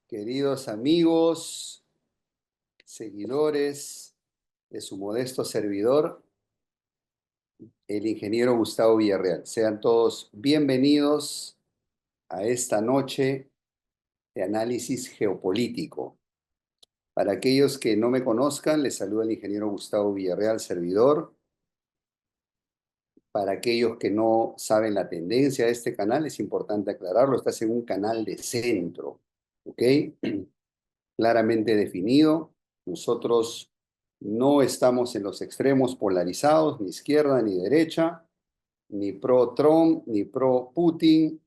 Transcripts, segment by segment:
Queridos amigos, seguidores de su modesto servidor, el ingeniero Gustavo Villarreal. Sean todos bienvenidos a esta noche de análisis geopolítico. Para aquellos que no me conozcan, les saluda el ingeniero Gustavo Villarreal, servidor. Para aquellos que no saben la tendencia de este canal, es importante aclararlo, está en un canal de centro, ¿ok? Claramente definido. Nosotros no estamos en los extremos polarizados, ni izquierda ni derecha, ni pro Trump, ni pro Putin,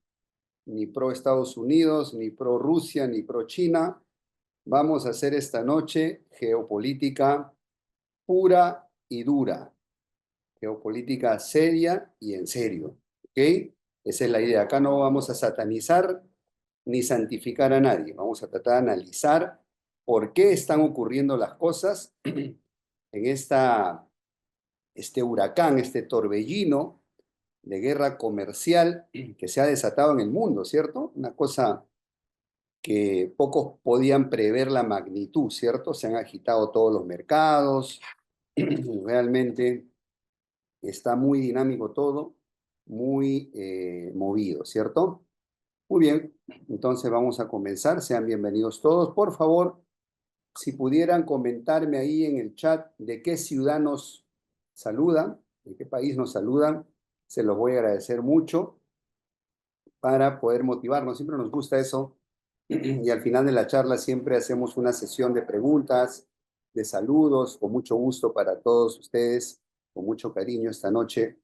ni pro Estados Unidos, ni pro Rusia, ni pro China. Vamos a hacer esta noche geopolítica pura y dura, geopolítica seria y en serio, ¿ok? Esa es la idea. Acá no vamos a satanizar ni santificar a nadie. Vamos a tratar de analizar por qué están ocurriendo las cosas en este huracán, este torbellino de guerra comercial que se ha desatado en el mundo, ¿cierto? Una cosa que pocos podían prever la magnitud, ¿cierto? Se han agitado todos los mercados, realmente está muy dinámico todo, muy movido, ¿cierto? Muy bien, entonces vamos a comenzar. Sean bienvenidos todos. Por favor, si pudieran comentarme ahí en el chat de qué ciudad nos saludan, de qué país nos saludan, se los voy a agradecer mucho para poder motivarnos. Siempre nos gusta eso. Y al final de la charla siempre hacemos una sesión de preguntas, de saludos, con mucho gusto para todos ustedes, con mucho cariño esta noche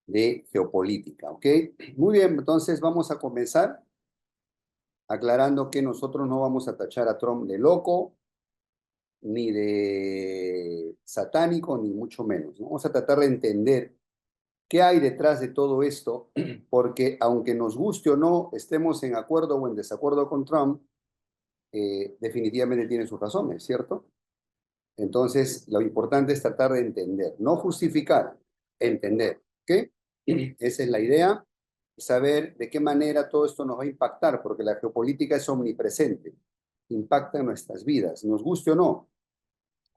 de geopolítica, ¿ok? Muy bien, entonces vamos a comenzar aclarando que nosotros no vamos a tachar a Trump de loco, ni de satánico, ni mucho menos, ¿no? Vamos a tratar de entender qué hay detrás de todo esto, porque aunque nos guste o no, estemos en acuerdo o en desacuerdo con Trump, definitivamente tiene sus razones, ¿cierto? Entonces, lo importante es tratar de entender, no justificar, entender, ¿ok? Esa es la idea, saber de qué manera todo esto nos va a impactar, porque la geopolítica es omnipresente, impacta en nuestras vidas, nos guste o no.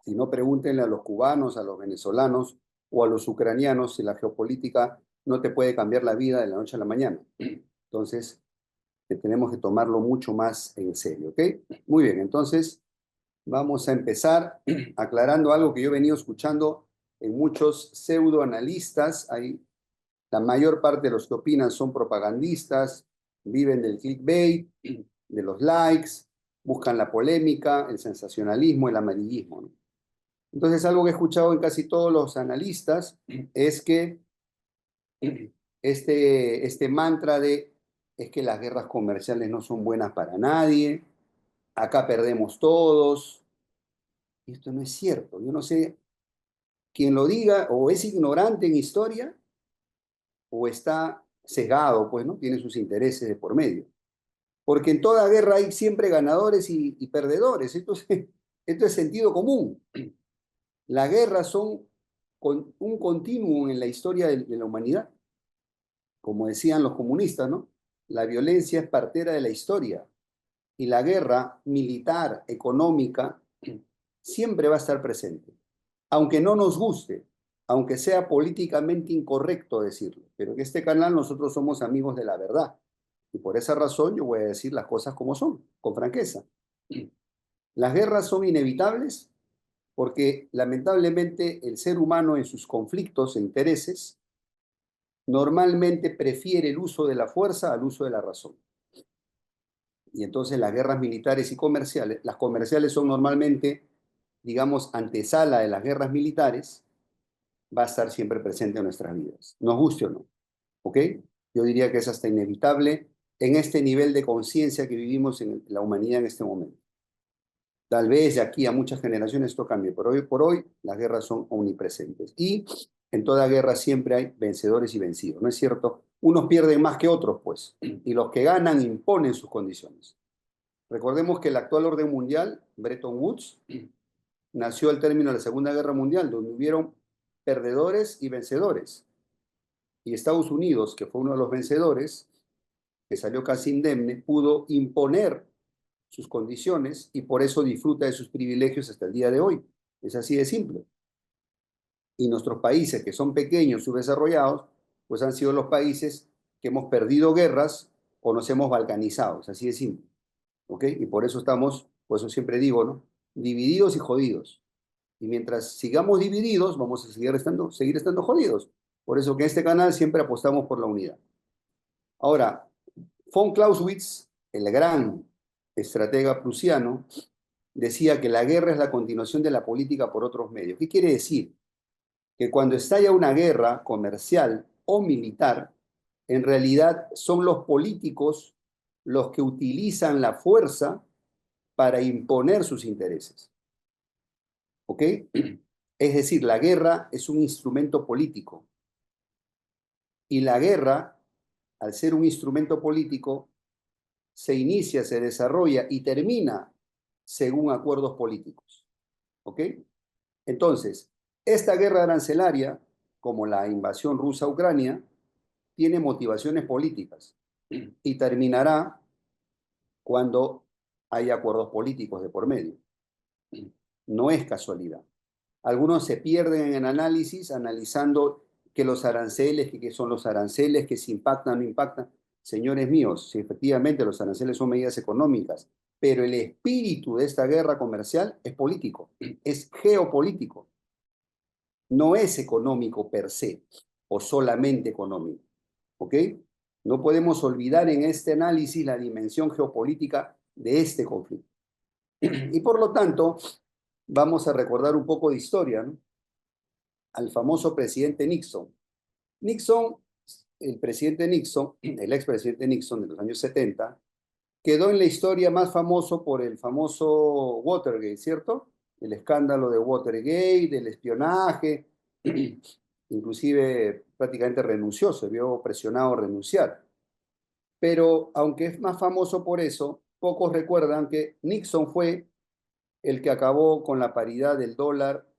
Si no, pregúntenle a los cubanos, a los venezolanos o a los ucranianos si la geopolítica no te puede cambiar la vida de la noche a la mañana. Entonces, tenemos que tomarlo mucho más en serio, ¿ok? Muy bien, entonces vamos a empezar aclarando algo que yo he venido escuchando en muchos pseudoanalistas. La mayor parte de los que opinan son propagandistas, viven del clickbait, de los likes, buscan la polémica, el sensacionalismo, el amarillismo, ¿no? Entonces, algo que he escuchado en casi todos los analistas es que este mantra de es que las guerras comerciales no son buenas para nadie, acá perdemos todos. Y esto no es cierto. Yo no sé quién lo diga, o es ignorante en historia, o está cegado, pues, ¿no? Tiene sus intereses de por medio. Porque en toda guerra hay siempre ganadores y perdedores. Esto es sentido común. Las guerras son un continuum en la historia de la humanidad. Como decían los comunistas, ¿no? La violencia es partera de la historia y la guerra militar, económica, siempre va a estar presente. Aunque no nos guste, aunque sea políticamente incorrecto decirlo, pero en este canal nosotros somos amigos de la verdad. Y por esa razón yo voy a decir las cosas como son, con franqueza. Las guerras son inevitables porque lamentablemente el ser humano en sus conflictos e intereses normalmente prefiere el uso de la fuerza al uso de la razón. Y entonces las guerras militares y comerciales, las comerciales son normalmente, digamos, antesala de las guerras militares, va a estar siempre presente en nuestras vidas, nos guste o no, ¿ok? Yo diría que es hasta inevitable en este nivel de conciencia que vivimos en la humanidad en este momento. Tal vez de aquí a muchas generaciones esto cambie, pero hoy por hoy las guerras son omnipresentes. Y en toda guerra siempre hay vencedores y vencidos, ¿no es cierto? Unos pierden más que otros, pues, y los que ganan imponen sus condiciones. Recordemos que el actual orden mundial, Bretton Woods, nació al término de la Segunda Guerra Mundial, donde hubieron perdedores y vencedores. Y Estados Unidos, que fue uno de los vencedores, que salió casi indemne, pudo imponer sus condiciones y por eso disfruta de sus privilegios hasta el día de hoy. Es así de simple. Y nuestros países, que son pequeños, subdesarrollados, pues han sido los países que hemos perdido guerras o nos hemos balcanizado. Es así de simple. ¿Ok? Y por eso estamos, por eso siempre digo, ¿no? Divididos y jodidos. Y mientras sigamos divididos, vamos a seguir estando jodidos. Por eso que en este canal siempre apostamos por la unidad. Ahora, von Clausewitz, el gran estratega prusiano, decía que la guerra es la continuación de la política por otros medios. ¿Qué quiere decir? Que cuando estalla una guerra comercial o militar, en realidad son los políticos los que utilizan la fuerza para imponer sus intereses. ¿Ok? Es decir, la guerra es un instrumento político. Y la guerra, al ser un instrumento político, se inicia, se desarrolla y termina según acuerdos políticos. ¿Ok? Entonces, esta guerra arancelaria, como la invasión rusa a Ucrania, tiene motivaciones políticas y terminará cuando haya acuerdos políticos de por medio. No es casualidad. Algunos se pierden en el análisis, analizando que los aranceles, que son los aranceles, que si impactan o no impactan. Señores míos, si efectivamente los aranceles son medidas económicas, pero el espíritu de esta guerra comercial es político, es geopolítico, no es económico per se o solamente económico. ¿Ok? No podemos olvidar en este análisis la dimensión geopolítica de este conflicto. Y por lo tanto, vamos a recordar un poco de historia, ¿no? Al famoso presidente Nixon. Nixon, el presidente Nixon, el expresidente Nixon de los años 70, quedó en la historia más famoso por el famoso Watergate, ¿cierto? El escándalo de Watergate, del espionaje, inclusive prácticamente renunció, se vio presionado a renunciar. Pero aunque es más famoso por eso, pocos recuerdan que Nixon fue el que acabó con la paridad del dólar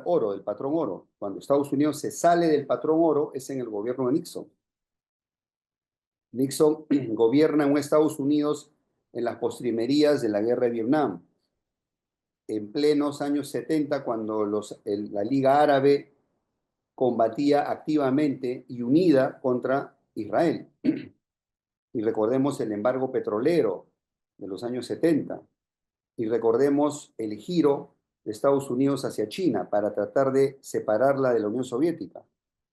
oro, del patrón oro. Cuando Estados Unidos se sale del patrón oro es en el gobierno de Nixon. Nixon gobierna en Estados Unidos en las postrimerías de la guerra de Vietnam, en plenos años 70, cuando la Liga Árabe combatía activamente y unida contra Israel. Y recordemos el embargo petrolero de los años 70. Y recordemos el giro de Estados Unidos hacia China para tratar de separarla de la Unión Soviética.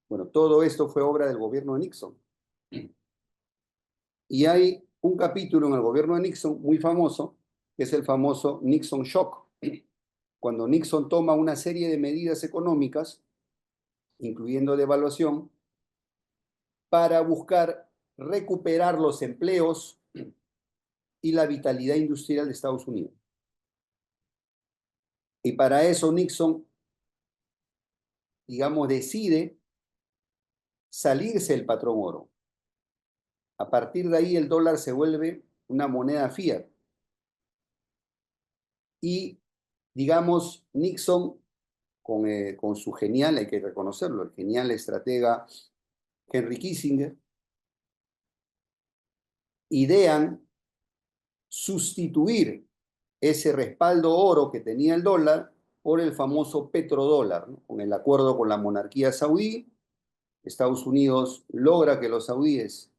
Bueno, todo esto fue obra del gobierno de Nixon. Y hay un capítulo en el gobierno de Nixon muy famoso, que es el famoso Nixon Shock, cuando Nixon toma una serie de medidas económicas, incluyendo devaluación, para buscar recuperar los empleos y la vitalidad industrial de Estados Unidos. Y para eso Nixon, digamos, decide salirse del patrón oro. A partir de ahí el dólar se vuelve una moneda fiat. Y, digamos, Nixon, con su genial, hay que reconocerlo, el genial estratega Henry Kissinger, idean sustituir ese respaldo oro que tenía el dólar por el famoso petrodólar, ¿no? Con el acuerdo con la monarquía saudí, Estados Unidos logra que los saudíes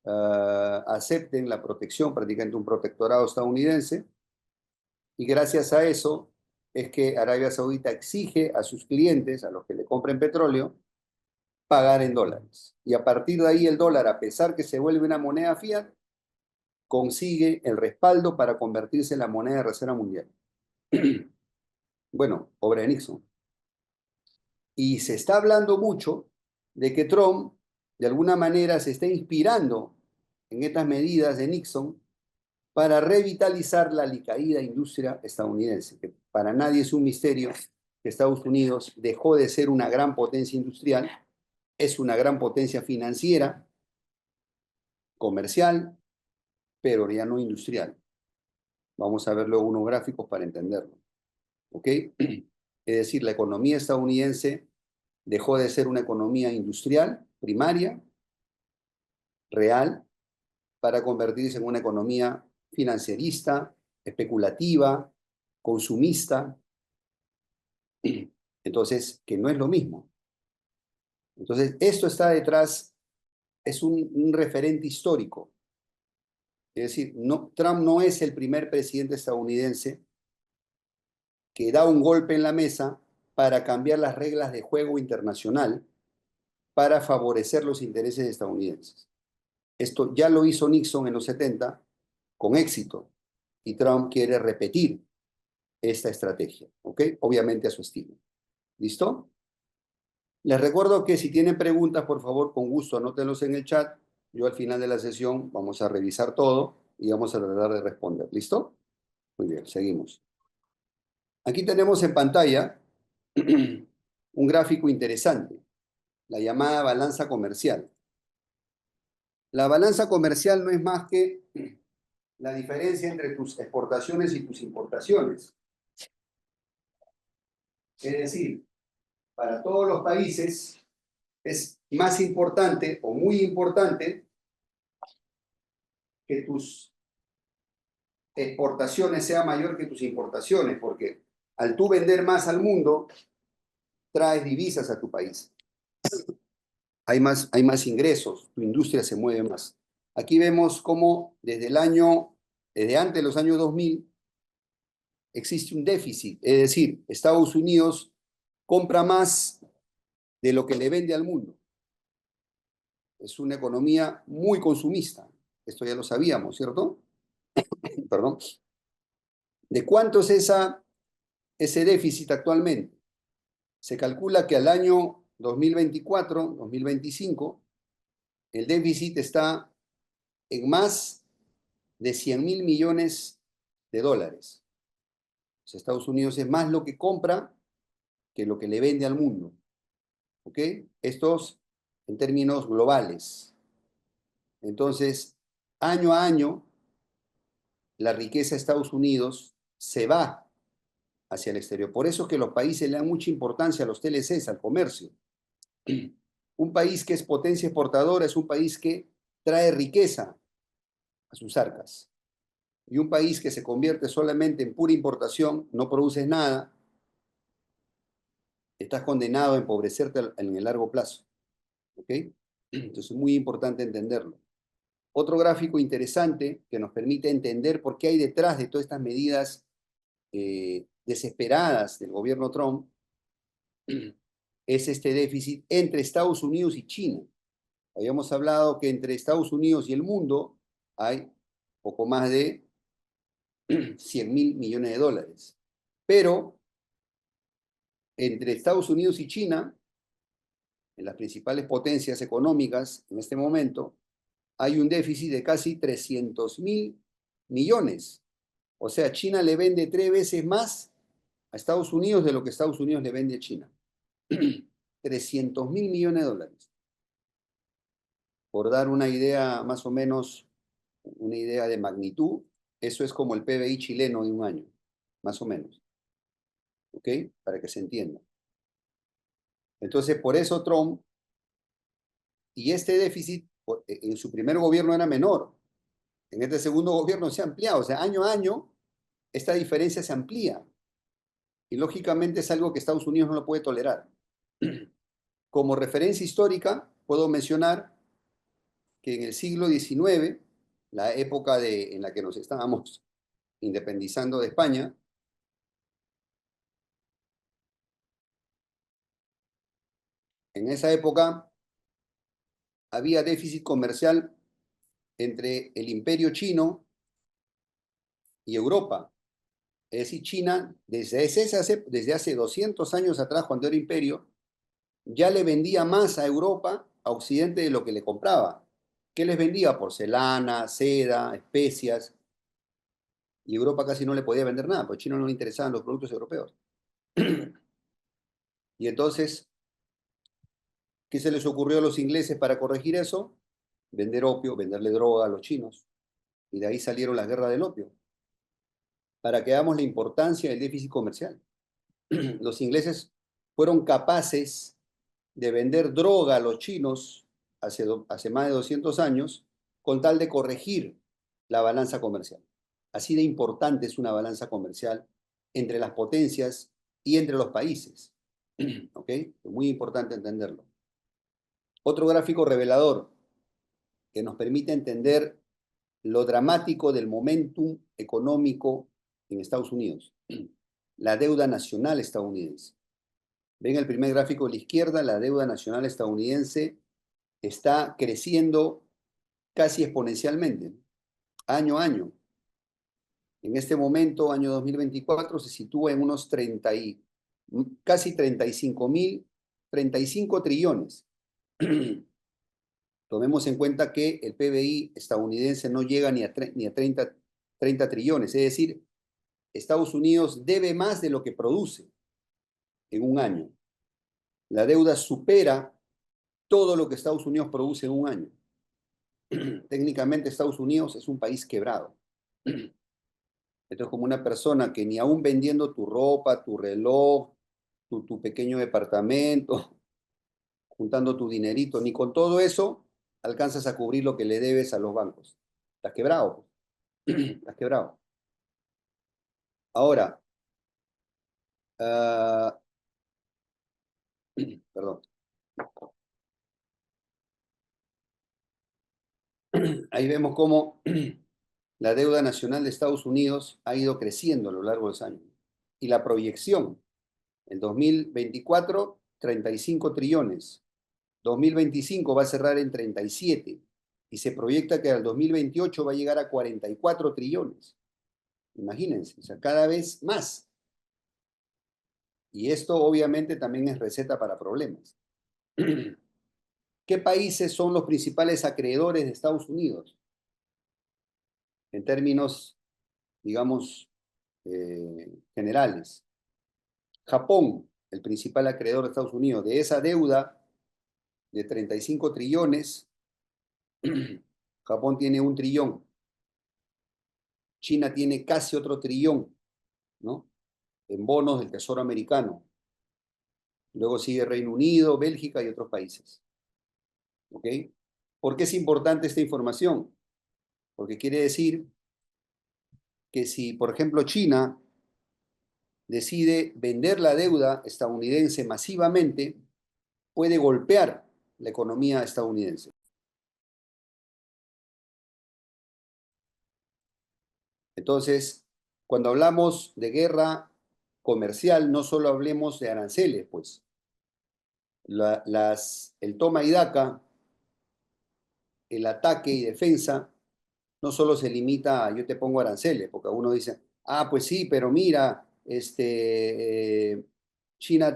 acepten la protección, prácticamente un protectorado estadounidense, y gracias a eso es que Arabia Saudita exige a sus clientes, a los que le compren petróleo, pagar en dólares. Y a partir de ahí el dólar, a pesar que se vuelve una moneda fiat, consigue el respaldo para convertirse en la moneda de reserva mundial. Bueno, obra de Nixon. Y se está hablando mucho de que Trump, de alguna manera, se está inspirando en estas medidas de Nixon para revitalizar la alicaída industria estadounidense, que para nadie es un misterio que Estados Unidos dejó de ser una gran potencia industrial, es una gran potencia financiera, comercial, pero ya no industrial. Vamos a ver luego unos gráficos para entenderlo. ¿Ok? Es decir, la economía estadounidense dejó de ser una economía industrial, primaria, real, para convertirse en una economía financierista, especulativa, consumista. Entonces, que no es lo mismo. Entonces, esto está detrás, es un referente histórico. Es decir, no, Trump no es el primer presidente estadounidense que da un golpe en la mesa para cambiar las reglas de juego internacional para favorecer los intereses estadounidenses. Esto ya lo hizo Nixon en los 70 con éxito y Trump quiere repetir esta estrategia, ¿ok? Obviamente a su estilo. ¿Listo? Les recuerdo que si tienen preguntas, por favor, con gusto, anótenlos en el chat. Yo al final de la sesión vamos a revisar todo y vamos a tratar de responder. ¿Listo? Muy bien, seguimos. Aquí tenemos en pantalla un gráfico interesante, la llamada balanza comercial. La balanza comercial no es más que la diferencia entre tus exportaciones y tus importaciones. Es decir, para todos los países es más importante o muy importante que tus exportaciones sean mayor que tus importaciones, porque al tú vender más al mundo, traes divisas a tu país. Hay más ingresos, tu industria se mueve más. Aquí vemos cómo desde antes de los años 2000, existe un déficit, es decir, Estados Unidos compra más de lo que le vende al mundo. Es una economía muy consumista. Esto ya lo sabíamos, ¿cierto? Perdón. ¿De cuánto es ese déficit actualmente? Se calcula que al año 2024, 2025, el déficit está en más de 100.000 millones de dólares. O sea, Estados Unidos es más lo que compra que lo que le vende al mundo. ¿Ok? Estos en términos globales. Entonces, año a año, la riqueza de Estados Unidos se va hacia el exterior. Por eso es que los países le dan mucha importancia a los TLCs, al comercio. Un país que es potencia exportadora es un país que trae riqueza a sus arcas. Y un país que se convierte solamente en pura importación, no produces nada, estás condenado a empobrecerte en el largo plazo. ¿Ok? Entonces es muy importante entenderlo. Otro gráfico interesante que nos permite entender por qué hay detrás de todas estas medidas desesperadas del gobierno Trump es este déficit entre Estados Unidos y China. Habíamos hablado que entre Estados Unidos y el mundo hay poco más de 100.000 millones de dólares. Pero entre Estados Unidos y China, en las principales potencias económicas en este momento, hay un déficit de casi 300.000 millones. O sea, China le vende 3 veces más a Estados Unidos de lo que Estados Unidos le vende a China. 300.000 millones de dólares. Por dar una idea, más o menos, una idea de magnitud, eso es como el PBI chileno de un año, más o menos. ¿Ok? Para que se entienda. Entonces, por eso Trump, y este déficit en su primer gobierno era menor, en este segundo gobierno se ha ampliado, o sea, año a año, esta diferencia se amplía. Y lógicamente es algo que Estados Unidos no lo puede tolerar. Como referencia histórica, puedo mencionar que en el siglo XIX, la época en la que nos estábamos independizando de España, en esa época había déficit comercial entre el imperio chino y Europa. Es decir, China, desde hace 200 años atrás, cuando era imperio, ya le vendía más a Europa, a Occidente, de lo que le compraba. ¿Qué les vendía? Porcelana, seda, especias. Y Europa casi no le podía vender nada, porque a China no le interesaban los productos europeos. Y entonces, ¿qué se les ocurrió a los ingleses para corregir eso? Vender opio, venderle droga a los chinos. Y de ahí salieron las guerras del opio. Para que veamos la importancia del déficit comercial. Los ingleses fueron capaces de vender droga a los chinos hace más de 200 años con tal de corregir la balanza comercial. Así de importante es una balanza comercial entre las potencias y entre los países. ¿Ok? Es muy importante entenderlo. Otro gráfico revelador que nos permite entender lo dramático del momentum económico en Estados Unidos. La deuda nacional estadounidense. Ven el primer gráfico de la izquierda, la deuda nacional estadounidense está creciendo casi exponencialmente, año a año. En este momento, año 2024, se sitúa en unos casi 35 trillones. Tomemos en cuenta que el PBI estadounidense no llega ni a 30 trillones, es decir, Estados Unidos debe más de lo que produce en un año. La deuda supera todo lo que Estados Unidos produce en un año. Técnicamente Estados Unidos es un país quebrado. Esto es como una persona que ni aún vendiendo tu ropa, tu reloj, tu pequeño departamento, juntando tu dinerito, ni con todo eso alcanzas a cubrir lo que le debes a los bancos. Estás quebrado, pues. Estás quebrado. Ahora, ah, perdón, ahí vemos cómo la deuda nacional de Estados Unidos ha ido creciendo a lo largo de los años. Y la proyección, en 2024, 35 trillones. 2025 va a cerrar en 37 y se proyecta que al 2028 va a llegar a 44 trillones. Imagínense, o sea, cada vez más. Y esto obviamente también es receta para problemas. ¿Qué países son los principales acreedores de Estados Unidos? En términos, digamos, generales. Japón, el principal acreedor de Estados Unidos. De esa deuda de 35 trillones, Japón tiene 1 trillón. China tiene casi otro trillón, ¿no? En bonos del Tesoro americano. Luego sigue Reino Unido, Bélgica y otros países. ¿Ok? ¿Por qué es importante esta información? Porque quiere decir que si, por ejemplo, China decide vender la deuda estadounidense masivamente, puede golpear la economía estadounidense. Entonces, cuando hablamos de guerra comercial, no solo hablemos de aranceles, pues el toma y daca, el ataque y defensa, no solo se limita a yo te pongo aranceles, porque uno dice, ah, pues sí, pero mira, China,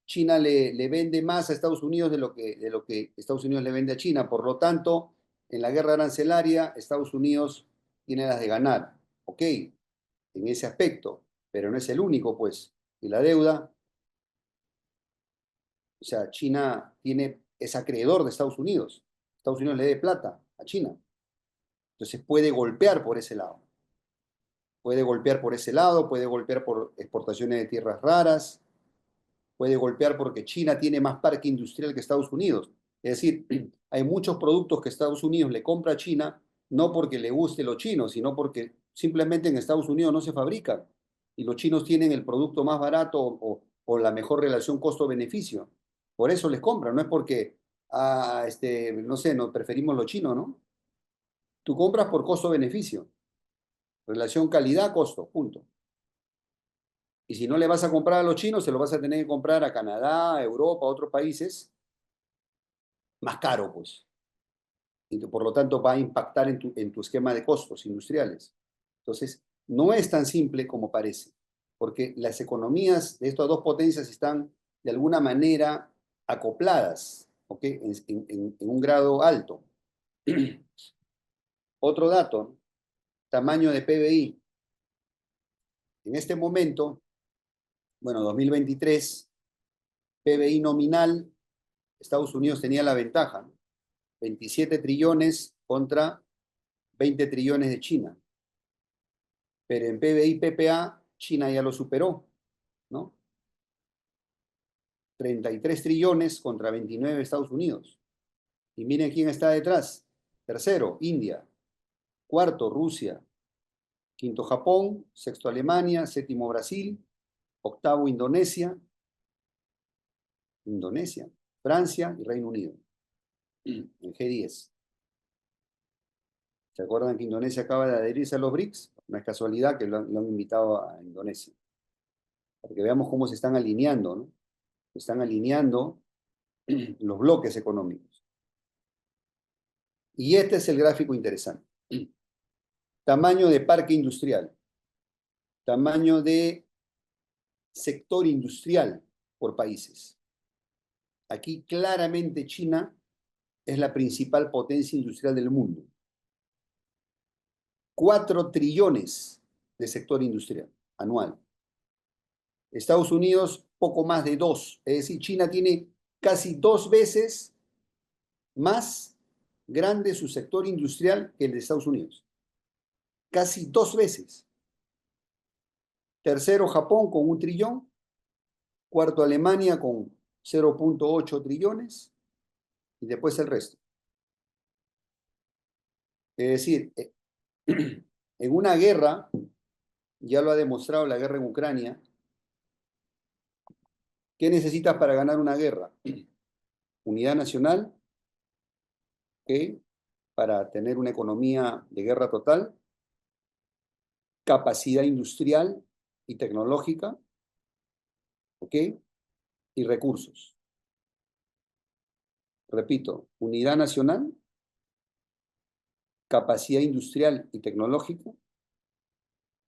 China le vende más a Estados Unidos de lo que Estados Unidos le vende a China, por lo tanto, en la guerra arancelaria, Estados Unidos tiene las de ganar, ok, en ese aspecto, pero no es el único, pues, y la deuda, o sea, China es acreedor de Estados Unidos le debe plata a China, entonces puede golpear por ese lado. Puede golpear por ese lado, puede golpear por exportaciones de tierras raras, puede golpear porque China tiene más parque industrial que Estados Unidos. Es decir, hay muchos productos que Estados Unidos le compra a China, no porque le guste lo chino, sino porque simplemente en Estados Unidos no se fabrican. Y los chinos tienen el producto más barato o la mejor relación costo-beneficio. Por eso les compran, no es porque, no sé, nos preferimos lo chino, ¿no? Tú compras por costo-beneficio. Relación calidad-costo, punto. Y si no le vas a comprar a los chinos, se lo vas a tener que comprar a Canadá, a Europa, a otros países, más caro, pues. Y por lo tanto va a impactar en tu esquema de costos industriales. Entonces, no es tan simple como parece, porque las economías de estas dos potencias están de alguna manera acopladas, ¿ok? En un grado alto. Otro dato, tamaño de PBI. En este momento, bueno, 2023, PBI nominal, Estados Unidos tenía la ventaja, ¿no? 27 trillones contra 20 trillones de China. Pero en PBI PPA, China ya lo superó, ¿no? 33 trillones contra 29 de Estados Unidos. Y miren quién está detrás. Tercero, India. Cuarto, Rusia. quinto Japón, sexto Alemania, séptimo Brasil, octavo Indonesia, Francia y Reino Unido, en G10. ¿Se acuerdan que Indonesia acaba de adherirse a los BRICS? No es casualidad que lo han invitado a Indonesia. Para que veamos cómo se están alineando, ¿no? Se están alineando los bloques económicos. Y este es el gráfico interesante. Tamaño de parque industrial, tamaño de sector industrial por países. Aquí claramente China es la principal potencia industrial del mundo. 4 trillones de sector industrial anual. Estados Unidos, poco más de 2. Es decir, China tiene casi 2 veces más grande su sector industrial que el de Estados Unidos. Casi 2 veces. Tercero, Japón con 1 trillón. Cuarto, Alemania con 0,8 trillones. Y después el resto. Es decir, en una guerra, ya lo ha demostrado la guerra en Ucrania, ¿qué necesitas para ganar una guerra? Unidad nacional, ¿okay? Para tener una economía de guerra total, capacidad industrial y tecnológica, ¿ok? Y recursos. Repito, unidad nacional, capacidad industrial y tecnológica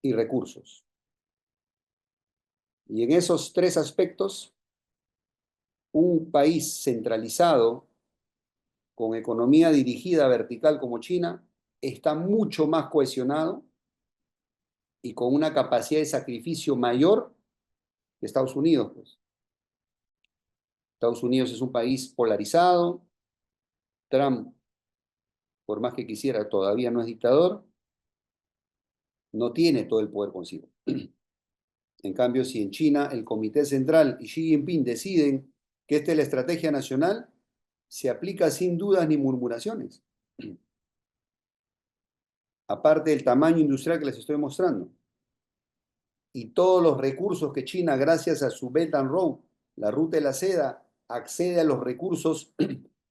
y recursos. Y en esos 3 aspectos, un país centralizado con economía dirigida vertical como China está mucho más cohesionado y con una capacidad de sacrificio mayor que Estados Unidos, pues. Estados Unidos es un país polarizado. Trump, por más que quisiera, todavía no es dictador. No tiene todo el poder consigo. En cambio, si en China el Comité Central y Xi Jinping deciden que esta es la estrategia nacional, se aplica sin dudas ni murmuraciones. Aparte del tamaño industrial que les estoy mostrando. Y todos los recursos que China, gracias a su Belt and Road, la ruta de la seda, accede a los recursos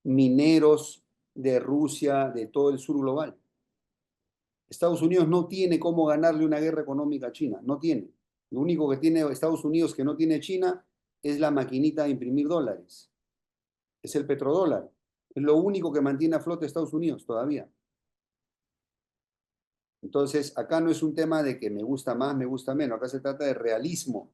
mineros de Rusia, de todo el sur global. Estados Unidos no tiene cómo ganarle una guerra económica a China, no tiene. Lo único que tiene Estados Unidos que no tiene China es la maquinita de imprimir dólares. Es el petrodólar. Es lo único que mantiene a flote Estados Unidos todavía. Entonces, acá no es un tema de que me gusta más, me gusta menos. Acá se trata de realismo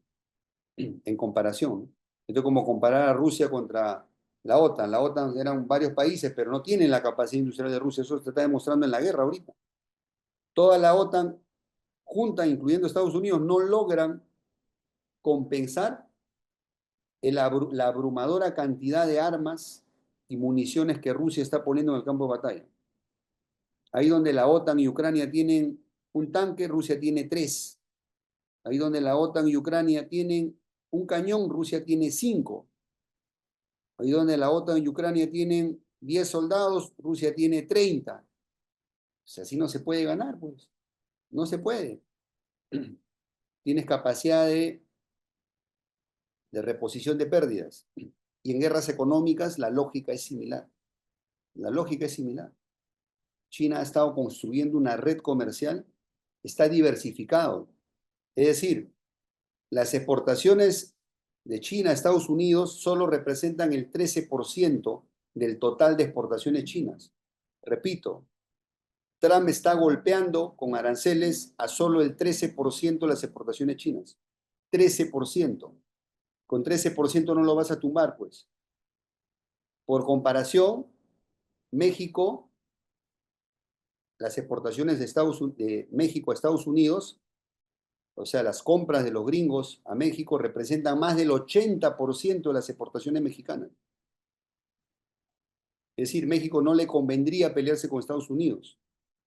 en comparación. Esto es como comparar a Rusia contra la OTAN. La OTAN eran varios países, pero no tienen la capacidad industrial de Rusia. Eso se está demostrando en la guerra ahorita. Toda la OTAN junta, incluyendo Estados Unidos, no logran compensar la abrumadora cantidad de armas y municiones que Rusia está poniendo en el campo de batalla. Ahí donde la OTAN y Ucrania tienen un tanque, Rusia tiene 3. Ahí donde la OTAN y Ucrania tienen un cañón, Rusia tiene 5. Ahí donde la OTAN y Ucrania tienen 10 soldados, Rusia tiene 30. O sea, así no se puede ganar, pues. No se puede. Tienes capacidad de reposición de pérdidas. Y en guerras económicas la lógica es similar. La lógica es similar. China ha estado construyendo una red comercial, está diversificado. Es decir, las exportaciones de China a Estados Unidos solo representan el 13% del total de exportaciones chinas. Repito, Trump está golpeando con aranceles a solo el 13% de las exportaciones chinas. 13%. Con 13% no lo vas a tumbar, pues. Por comparación, México, las exportaciones de México a Estados Unidos, o sea, las compras de los gringos a México representan más del 80% de las exportaciones mexicanas. Es decir, México no le convendría pelearse con Estados Unidos.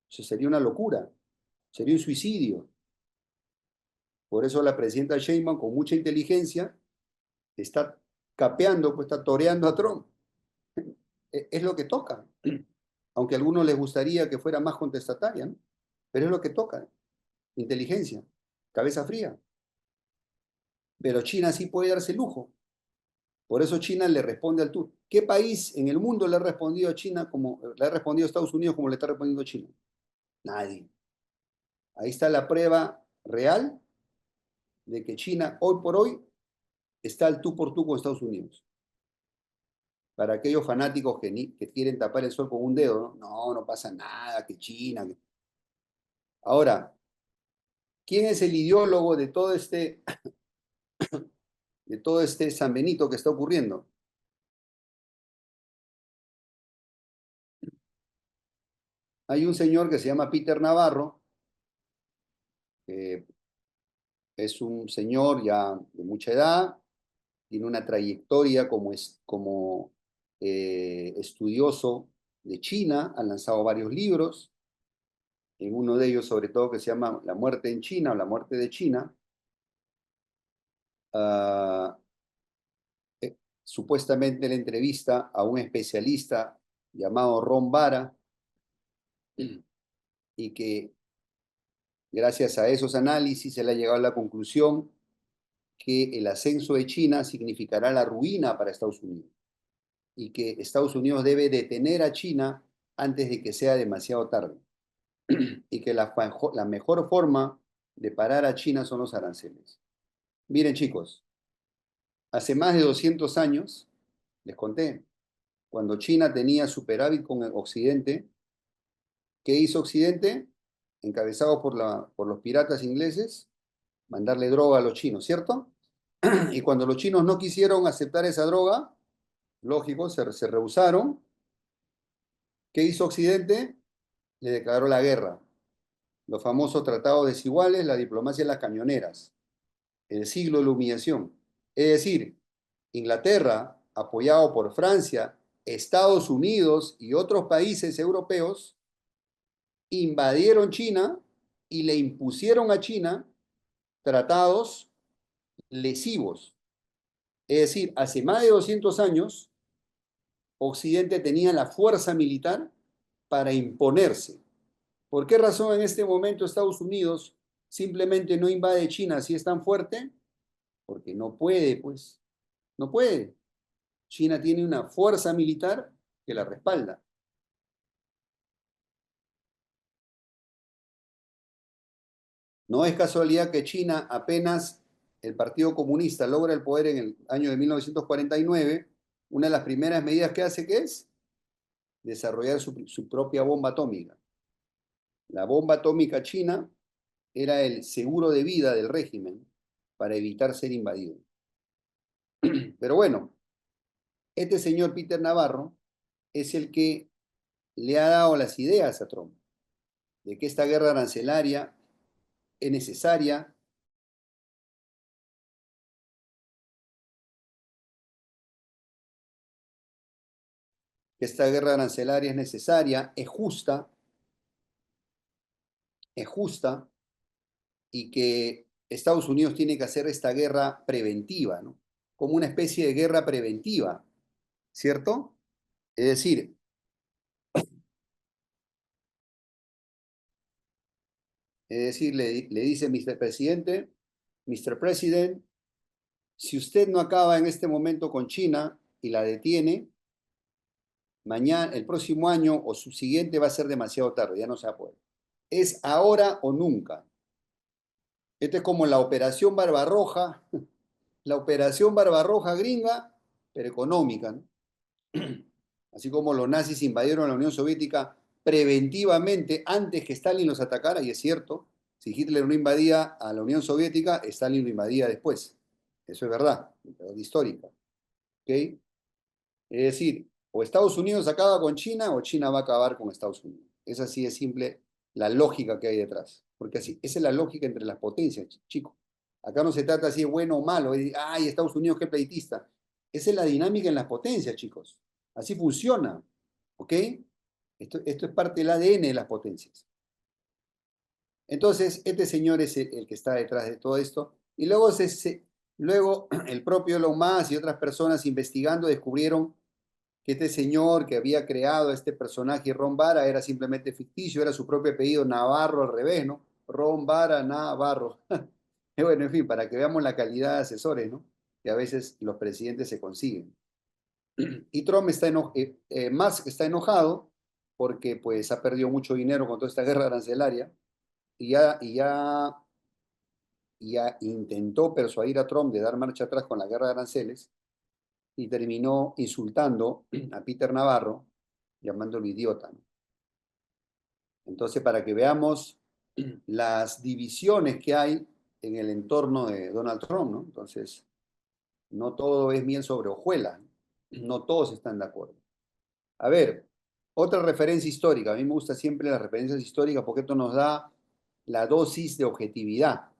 Eso sería una locura, sería un suicidio. Por eso la presidenta Sheinbaum, con mucha inteligencia, está capeando, pues está toreando a Trump. Es lo que toca. Aunque a algunos les gustaría que fuera más contestataria, ¿no? Pero es lo que toca. inteligencia, cabeza fría. Pero China sí puede darse el lujo. Por eso China le responde al tour. ¿Qué país en el mundo le ha respondido a China como le ha respondido a Estados Unidos como le está respondiendo a China? Nadie. Ahí está la prueba real de que China hoy por hoy está al tú por tú con Estados Unidos. Para aquellos fanáticos que quieren tapar el sol con un dedo, ¿no? No, no pasa nada, que China. Ahora, ¿quién es el ideólogo de todo este San Benito que está ocurriendo? Hay un señor que se llama Peter Navarro, que es un señor ya de mucha edad, tiene una trayectoria como estudioso de China, ha lanzado varios libros, en uno de ellos sobre todo que se llama La muerte en China o La muerte de China. Uh, Supuestamente la entrevista a un especialista llamado Ron Vara y que gracias a esos análisis él ha llegado a la conclusión que el ascenso de China significará la ruina para Estados Unidos y que Estados Unidos debe detener a China antes de que sea demasiado tarde y que la mejor forma de parar a China son los aranceles. Miren chicos, hace más de 200 años, les conté, cuando China tenía superávit con el Occidente, ¿qué hizo Occidente? Encabezado por los piratas ingleses, mandarle droga a los chinos, ¿cierto? Y cuando los chinos no quisieron aceptar esa droga, lógico, se rehusaron. ¿Qué hizo Occidente? Le declaró la guerra. Los famosos tratados desiguales, la diplomacia de las cañoneras, el siglo de la humillación. Es decir, Inglaterra, apoyado por Francia, Estados Unidos y otros países europeos, invadieron China y le impusieron a China tratados lesivos. Es decir, hace más de 200 años, Occidente tenía la fuerza militar para imponerse. ¿Por qué razón en este momento Estados Unidos simplemente no invade China si es tan fuerte? Porque no puede, pues, no puede. China tiene una fuerza militar que la respalda. No es casualidad que China apenas el Partido Comunista logra el poder en el año de 1949, una de las primeras medidas que hace que es desarrollar su propia bomba atómica. La bomba atómica china era el seguro de vida del régimen para evitar ser invadido. Pero bueno, este señor Peter Navarro es el que le ha dado las ideas a Trump de que esta guerra arancelaria es necesaria, que esta guerra arancelaria es necesaria, es justa y que Estados Unidos tiene que hacer esta guerra preventiva, ¿no? Como una especie de guerra preventiva, ¿cierto? Es decir, le dice Mr. Presidente, Mr. President, si usted no acaba en este momento con China y la detiene, mañana, el próximo año o subsiguiente va a ser demasiado tarde, ya no se va a poder. Es ahora o nunca. Esta es como la operación Barbarroja gringa, pero económica, ¿no? Así como los nazis invadieron la Unión Soviética preventivamente antes que Stalin los atacara, y es cierto, si Hitler no invadía a la Unión Soviética, Stalin lo invadía después. Eso es verdad, verdad histórica. ¿Okay? Es decir, o Estados Unidos acaba con China o China va a acabar con Estados Unidos. Es así de simple la lógica que hay detrás. Porque así, esa es la lógica entre las potencias, chicos. Acá no se trata así de bueno o malo. Ay, Estados Unidos, qué pleitista. Esa es la dinámica en las potencias, chicos. Así funciona. ¿Ok? Esto es parte del ADN de las potencias. Entonces, este señor es el que está detrás de todo esto. Y luego el propio Elon Musk y otras personas investigando descubrieron que este señor que había creado este personaje Ron Vara era simplemente ficticio, era su propio apellido Navarro al revés, ¿no? Ron Vara Navarro. Y bueno, en fin, para que veamos la calidad de asesores, ¿no? Que a veces los presidentes se consiguen. Y Trump está Musk está enojado porque pues ha perdido mucho dinero con toda esta guerra arancelaria y ya intentó persuadir a Trump de dar marcha atrás con la guerra de aranceles y terminó insultando a Peter Navarro, llamándolo idiota, ¿no? Entonces, para que veamos las divisiones que hay en el entorno de Donald Trump, ¿no? Entonces, no todo es miel sobre hojuelas, no todos están de acuerdo. A ver, otra referencia histórica. A mí me gusta siempre las referencias históricas porque esto nos da la dosis de objetividad,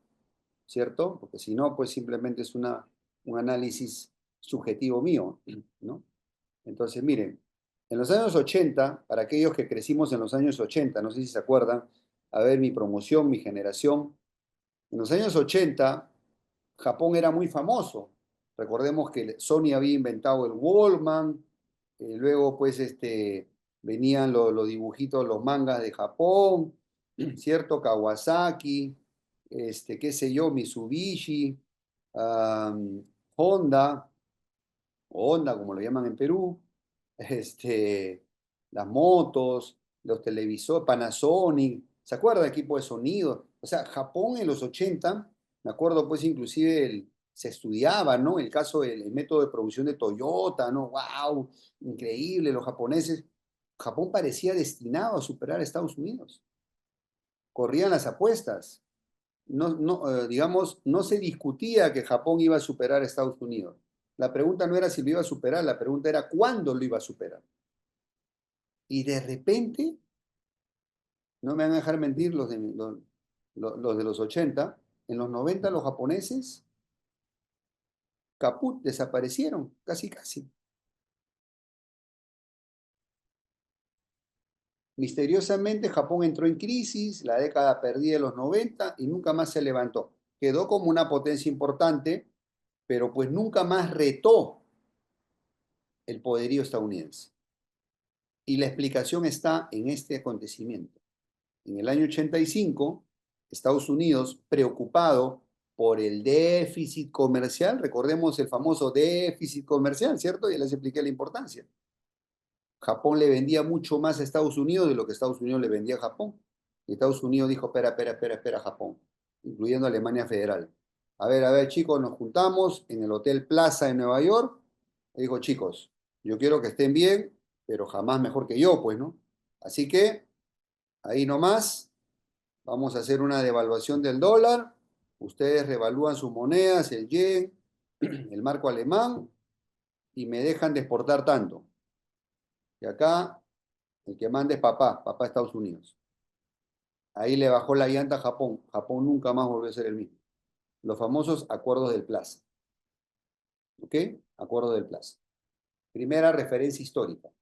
¿cierto? Porque si no, pues simplemente es un análisis subjetivo mío, ¿no? Entonces, miren, en los años 80, para aquellos que crecimos en los años 80, no sé si se acuerdan, a ver, mi promoción, mi generación, en los años 80, Japón era muy famoso. Recordemos que Sony había inventado el Walkman, luego pues venían los dibujitos, los mangas de Japón, ¿cierto? Kawasaki, qué sé yo, Mitsubishi, um, Honda, o Honda como lo llaman en Perú, este, las motos, los televisores, Panasonic, ¿se acuerda? Equipo de sonido. O sea, Japón en los 80, me acuerdo pues inclusive se estudiaba, ¿no? El caso del método de producción de Toyota, ¿no? ¡Wow! Increíble, los japoneses. Japón parecía destinado a superar a Estados Unidos. Corrían las apuestas. No, no, digamos, no se discutía que Japón iba a superar a Estados Unidos. La pregunta no era si lo iba a superar, la pregunta era cuándo lo iba a superar. Y de repente, no me van a dejar mentir los de los 80, en los 90 los japoneses, caput, desaparecieron, casi casi. Misteriosamente Japón entró en crisis, la década perdida de los 90 y nunca más se levantó. Quedó como una potencia importante, pero pues nunca más retó el poderío estadounidense. Y la explicación está en este acontecimiento. En el año 85, Estados Unidos, preocupado por el déficit comercial, recordemos el famoso déficit comercial, ¿cierto? Ya les expliqué la importancia. Japón le vendía mucho más a Estados Unidos de lo que Estados Unidos le vendía a Japón. Y Estados Unidos dijo, espera, espera, espera, espera, Japón, incluyendo Alemania Federal. A ver, chicos, nos juntamos en el Hotel Plaza en Nueva York. Y dijo, chicos, yo quiero que estén bien, pero jamás mejor que yo, pues, ¿no? Así que ahí nomás, vamos a hacer una devaluación del dólar. Ustedes revalúan sus monedas, el yen, el marco alemán, y me dejan de exportar tanto. Y acá el que manda es papá Estados Unidos. Ahí le bajó la llanta a Japón. Japón nunca más volvió a ser el mismo. Los famosos acuerdos del Plaza. ¿Ok? Acuerdo del Plaza. Primera referencia histórica.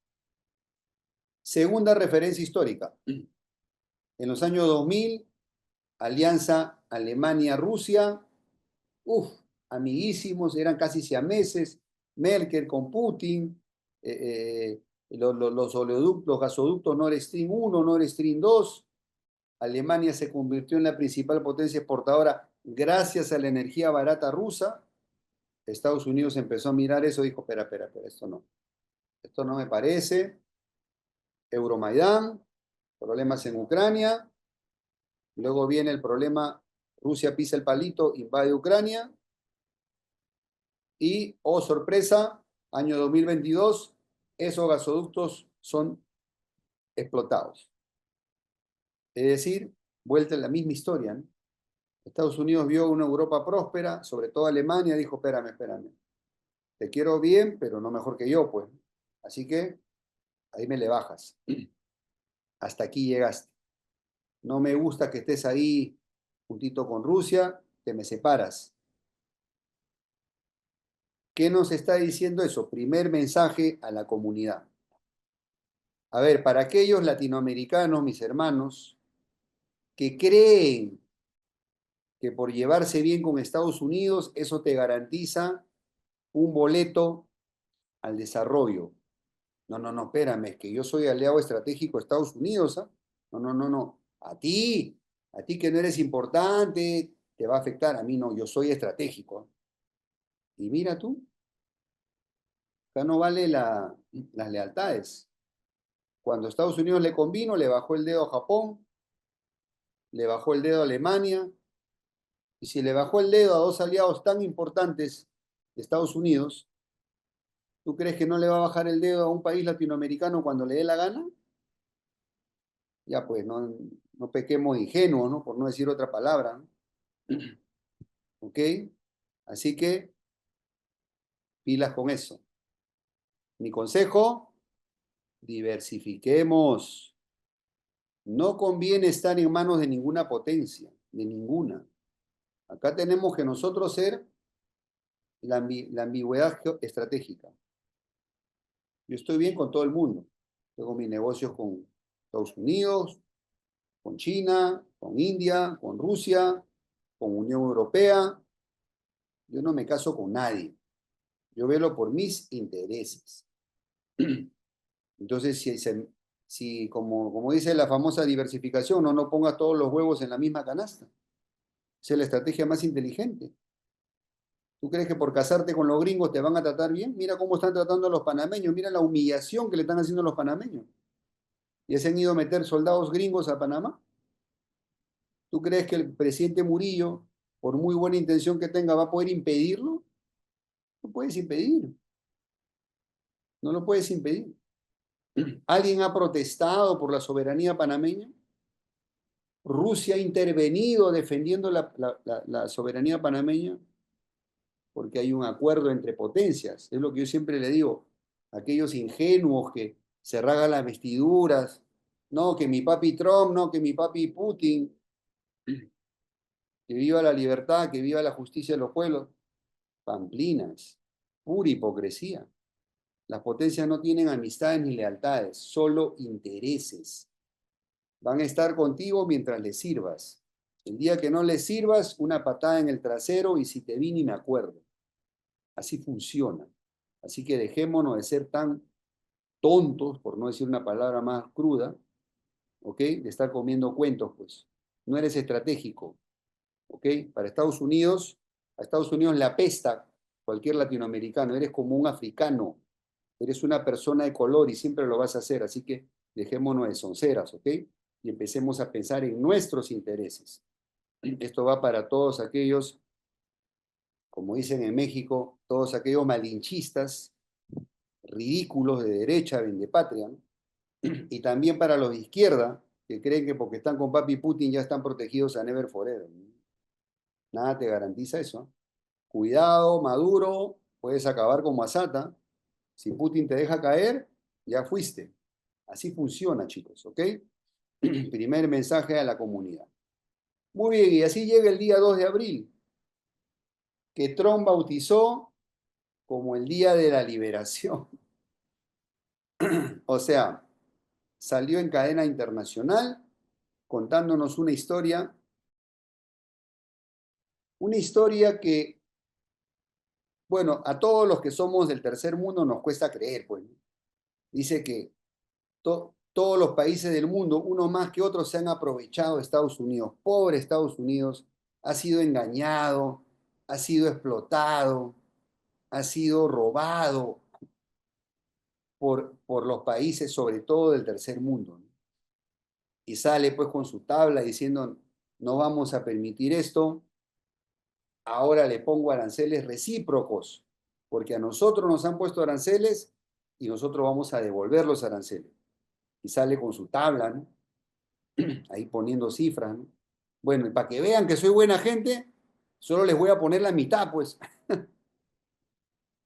Segunda referencia histórica. En los años 2000, alianza Alemania-Rusia. Uf, amiguísimos, eran casi siameses. Merkel con Putin. Los oleoductos, los gasoductos Nord Stream 1, Nord Stream 2. Alemania se convirtió en la principal potencia exportadora gracias a la energía barata rusa. Estados Unidos empezó a mirar eso y dijo, espera, espera, espera, esto no me parece. Euromaidán, problemas en Ucrania, luego viene el problema, Rusia pisa el palito, invade Ucrania y, oh sorpresa, año 2022, esos gasoductos son explotados. Es decir, vuelta en la misma historia, ¿no? Estados Unidos vio una Europa próspera, sobre todo Alemania, dijo, espérame, espérame, te quiero bien, pero no mejor que yo, pues. Así que ahí me le bajas. Hasta aquí llegaste. No me gusta que estés ahí juntito con Rusia, te me separas. ¿Qué nos está diciendo eso? Primer mensaje a la comunidad. A ver, para aquellos latinoamericanos, mis hermanos, que creen que por llevarse bien con Estados Unidos, eso te garantiza un boleto al desarrollo. No, no, no, espérame, es que yo soy aliado estratégico de Estados Unidos, ¿ah? No, no, no, no. A ti, A ti que no eres importante, te va a afectar. A mí no, yo soy estratégico. Y mira tú, acá no vale las lealtades. Cuando a Estados Unidos le convino, le bajó el dedo a Japón, le bajó el dedo a Alemania, y si le bajó el dedo a dos aliados tan importantes de Estados Unidos, ¿tú crees que no le va a bajar el dedo a un país latinoamericano cuando le dé la gana? Ya pues, no pequemos de ingenuos, ¿no? Por no decir otra palabra, ¿no? ¿Ok? Así que pilas con eso. Mi consejo, diversifiquemos. No conviene estar en manos de ninguna potencia, de ninguna. Acá tenemos que nosotros ser la ambigüedad estratégica. Yo estoy bien con todo el mundo. Tengo mis negocios con Estados Unidos, con China, con India, con Rusia, con Unión Europea. Yo no me caso con nadie. Yo velo por mis intereses. Entonces, si como dice la famosa diversificación, no pongas todos los huevos en la misma canasta. Esa es la estrategia más inteligente. ¿Tú crees que por casarte con los gringos te van a tratar bien? Mira cómo están tratando a los panameños, mira la humillación que le están haciendo a los panameños. ¿Y se han ido a meter soldados gringos a Panamá? ¿Tú crees que el presidente Murillo, por muy buena intención que tenga, va a poder impedirlo? No puedes impedir, no lo puedes impedir. ¿Alguien ha protestado por la soberanía panameña? ¿Rusia ha intervenido defendiendo la soberanía panameña? Porque hay un acuerdo entre potencias. Es lo que yo siempre le digo. Aquellos ingenuos que se rasgan las vestiduras. No, que mi papi Trump, no, que mi papi Putin. Que viva la libertad, que viva la justicia de los pueblos. Pamplinas. Pura hipocresía. Las potencias no tienen amistades ni lealtades, solo intereses. Van a estar contigo mientras les sirvas. El día que no les sirvas, una patada en el trasero y si te vi ni me acuerdo. Así funciona. Así que dejémonos de ser tan tontos, por no decir una palabra más cruda, ¿ok? De estar comiendo cuentos, pues. No eres estratégico, ¿ok? Para Estados Unidos, a Estados Unidos le apesta cualquier latinoamericano. Eres como un africano. Eres una persona de color y siempre lo vas a hacer. Así que dejémonos de sonceras, ¿ok? Y empecemos a pensar en nuestros intereses. Esto va para todos aquellos, como dicen en México, todos aquellos malinchistas, ridículos de derecha, vendepatria, ¿no? Y también para los de izquierda, que creen que porque están con papi Putin ya están protegidos a never forever, ¿no? Nada te garantiza eso. Cuidado, Maduro, puedes acabar como Asata. Si Putin te deja caer, ya fuiste. Así funciona, chicos, ¿ok? Primer mensaje a la comunidad. Muy bien, y así llega el día 2 de abril, que Trump bautizó como el Día de la Liberación. O sea, salió en cadena internacional contándonos una historia que, bueno, a todos los que somos del tercer mundo nos cuesta creer, pues, ¿no? Dice que todos los países del mundo, uno más que otros, se han aprovechado de Estados Unidos. Pobre Estados Unidos, ha sido engañado, ha sido explotado, ha sido robado por los países, sobre todo del tercer mundo, ¿no? Y sale pues con su tabla diciendo, no vamos a permitir esto, ahora le pongo aranceles recíprocos, porque a nosotros nos han puesto aranceles y nosotros vamos a devolver los aranceles. Y sale con su tabla, ¿no? Ahí poniendo cifras, ¿no? Bueno, y para que vean que soy buena gente, solo les voy a poner la mitad, pues.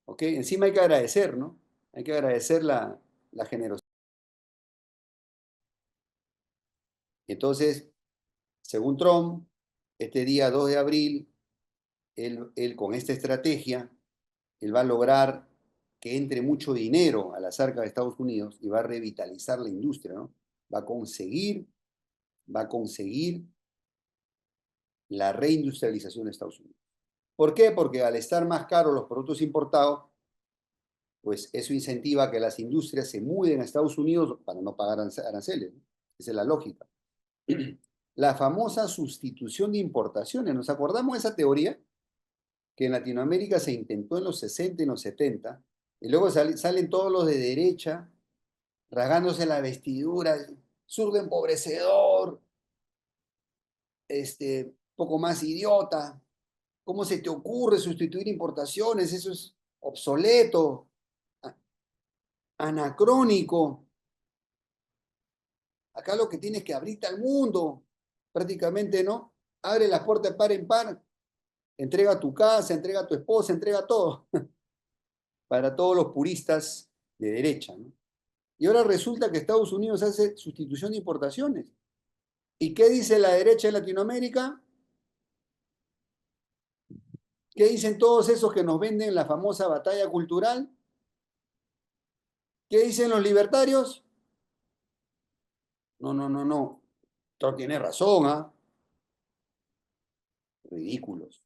¿Ok? Encima hay que agradecer, ¿no? Hay que agradecer la generosidad. Entonces, según Trump, este día 2 de abril, él con esta estrategia, él va a lograr que entre mucho dinero a las arcas de Estados Unidos y va a revitalizar la industria, ¿no? Va a conseguir, va a conseguir la reindustrialización de Estados Unidos. ¿Por qué? Porque al estar más caros los productos importados, pues eso incentiva a que las industrias se muden a Estados Unidos para no pagar aranceles, ¿no? Esa es la lógica. la famosa sustitución de importaciones. ¿Nos acordamos de esa teoría? Que en Latinoamérica se intentó en los 60 y en los 70, y luego salen todos los de derecha, rasgándose la vestidura, zurdo empobrecedor, poco más idiota. ¿Cómo se te ocurre sustituir importaciones? Eso es obsoleto, anacrónico. Acá lo que tienes que abrirte al mundo, prácticamente, ¿no? Abre las puertas de par en par, entrega tu casa, entrega tu esposa, entrega todo, para todos los puristas de derecha, ¿no? Y ahora resulta que Estados Unidos hace sustitución de importaciones. ¿Y qué dice la derecha de Latinoamérica? ¿Qué dicen todos esos que nos venden la famosa batalla cultural? ¿Qué dicen los libertarios? No, no, no, no. Trump tiene razón, ¿ah? Ridículos.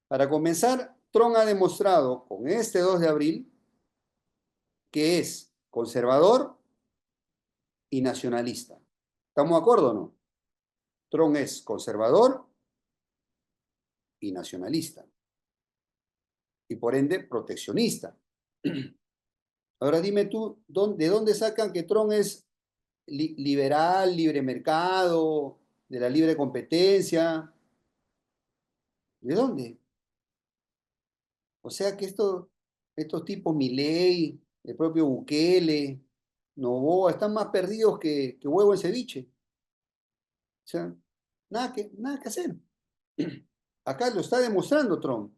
Para comenzar, Trump ha demostrado con este 2 de abril que es conservador y nacionalista. ¿Estamos de acuerdo o no? Trump es conservador y nacionalista. Y por ende, proteccionista. Ahora dime tú, ¿de dónde sacan que Trump es liberal, libre mercado, de la libre competencia? ¿De dónde? O sea que estos tipos, Milei, el propio Bukele, Noboa, están más perdidos que huevo en ceviche. O sea, nada que hacer. Acá lo está demostrando Trump,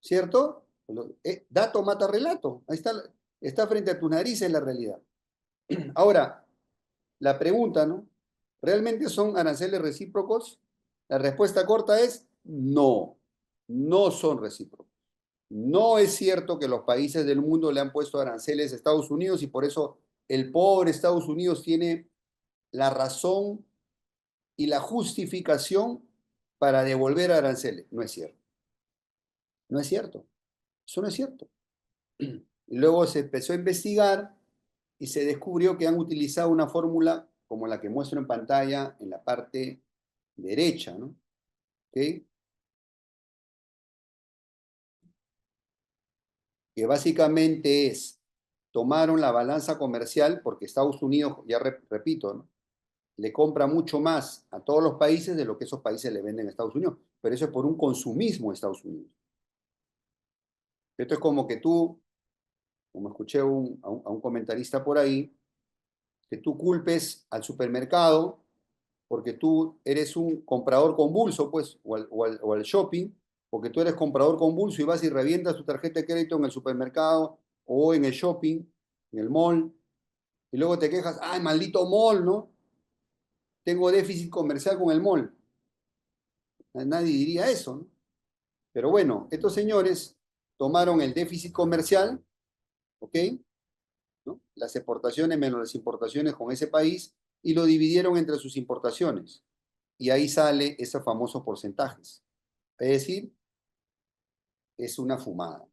¿cierto? Dato mata relato. Ahí está frente a tu nariz en la realidad. Ahora, la pregunta, ¿no? ¿Realmente son aranceles recíprocos? La respuesta corta es no, no son recíprocos. No es cierto que los países del mundo le han puesto aranceles a Estados Unidos y por eso el pobre Estados Unidos tiene la razón y la justificación para devolver aranceles. No es cierto. No es cierto. Eso no es cierto. Y luego se empezó a investigar y se descubrió que han utilizado una fórmula como la que muestro en pantalla en la parte derecha, ¿no? ¿Ok? Que básicamente tomaron la balanza comercial, porque Estados Unidos, ya repito, ¿no? Le compra mucho más a todos los países de lo que esos países le venden a Estados Unidos, pero eso es por un consumismo de Estados Unidos. Esto es como que tú, como escuché a un comentarista por ahí, que tú culpes al supermercado porque tú eres un comprador convulso, pues, o al shopping, porque tú eres comprador convulso y vas y revientas tu tarjeta de crédito en el supermercado o en el shopping, en el mall, y luego te quejas, ay, maldito mall, ¿no? Tengo déficit comercial con el mall. Nadie diría eso, ¿no? Pero bueno, estos señores tomaron el déficit comercial, ¿ok? ¿No? Las exportaciones menos las importaciones con ese país y lo dividieron entre sus importaciones. Y ahí sale esos famosos porcentajes. Es decir, es una fumada.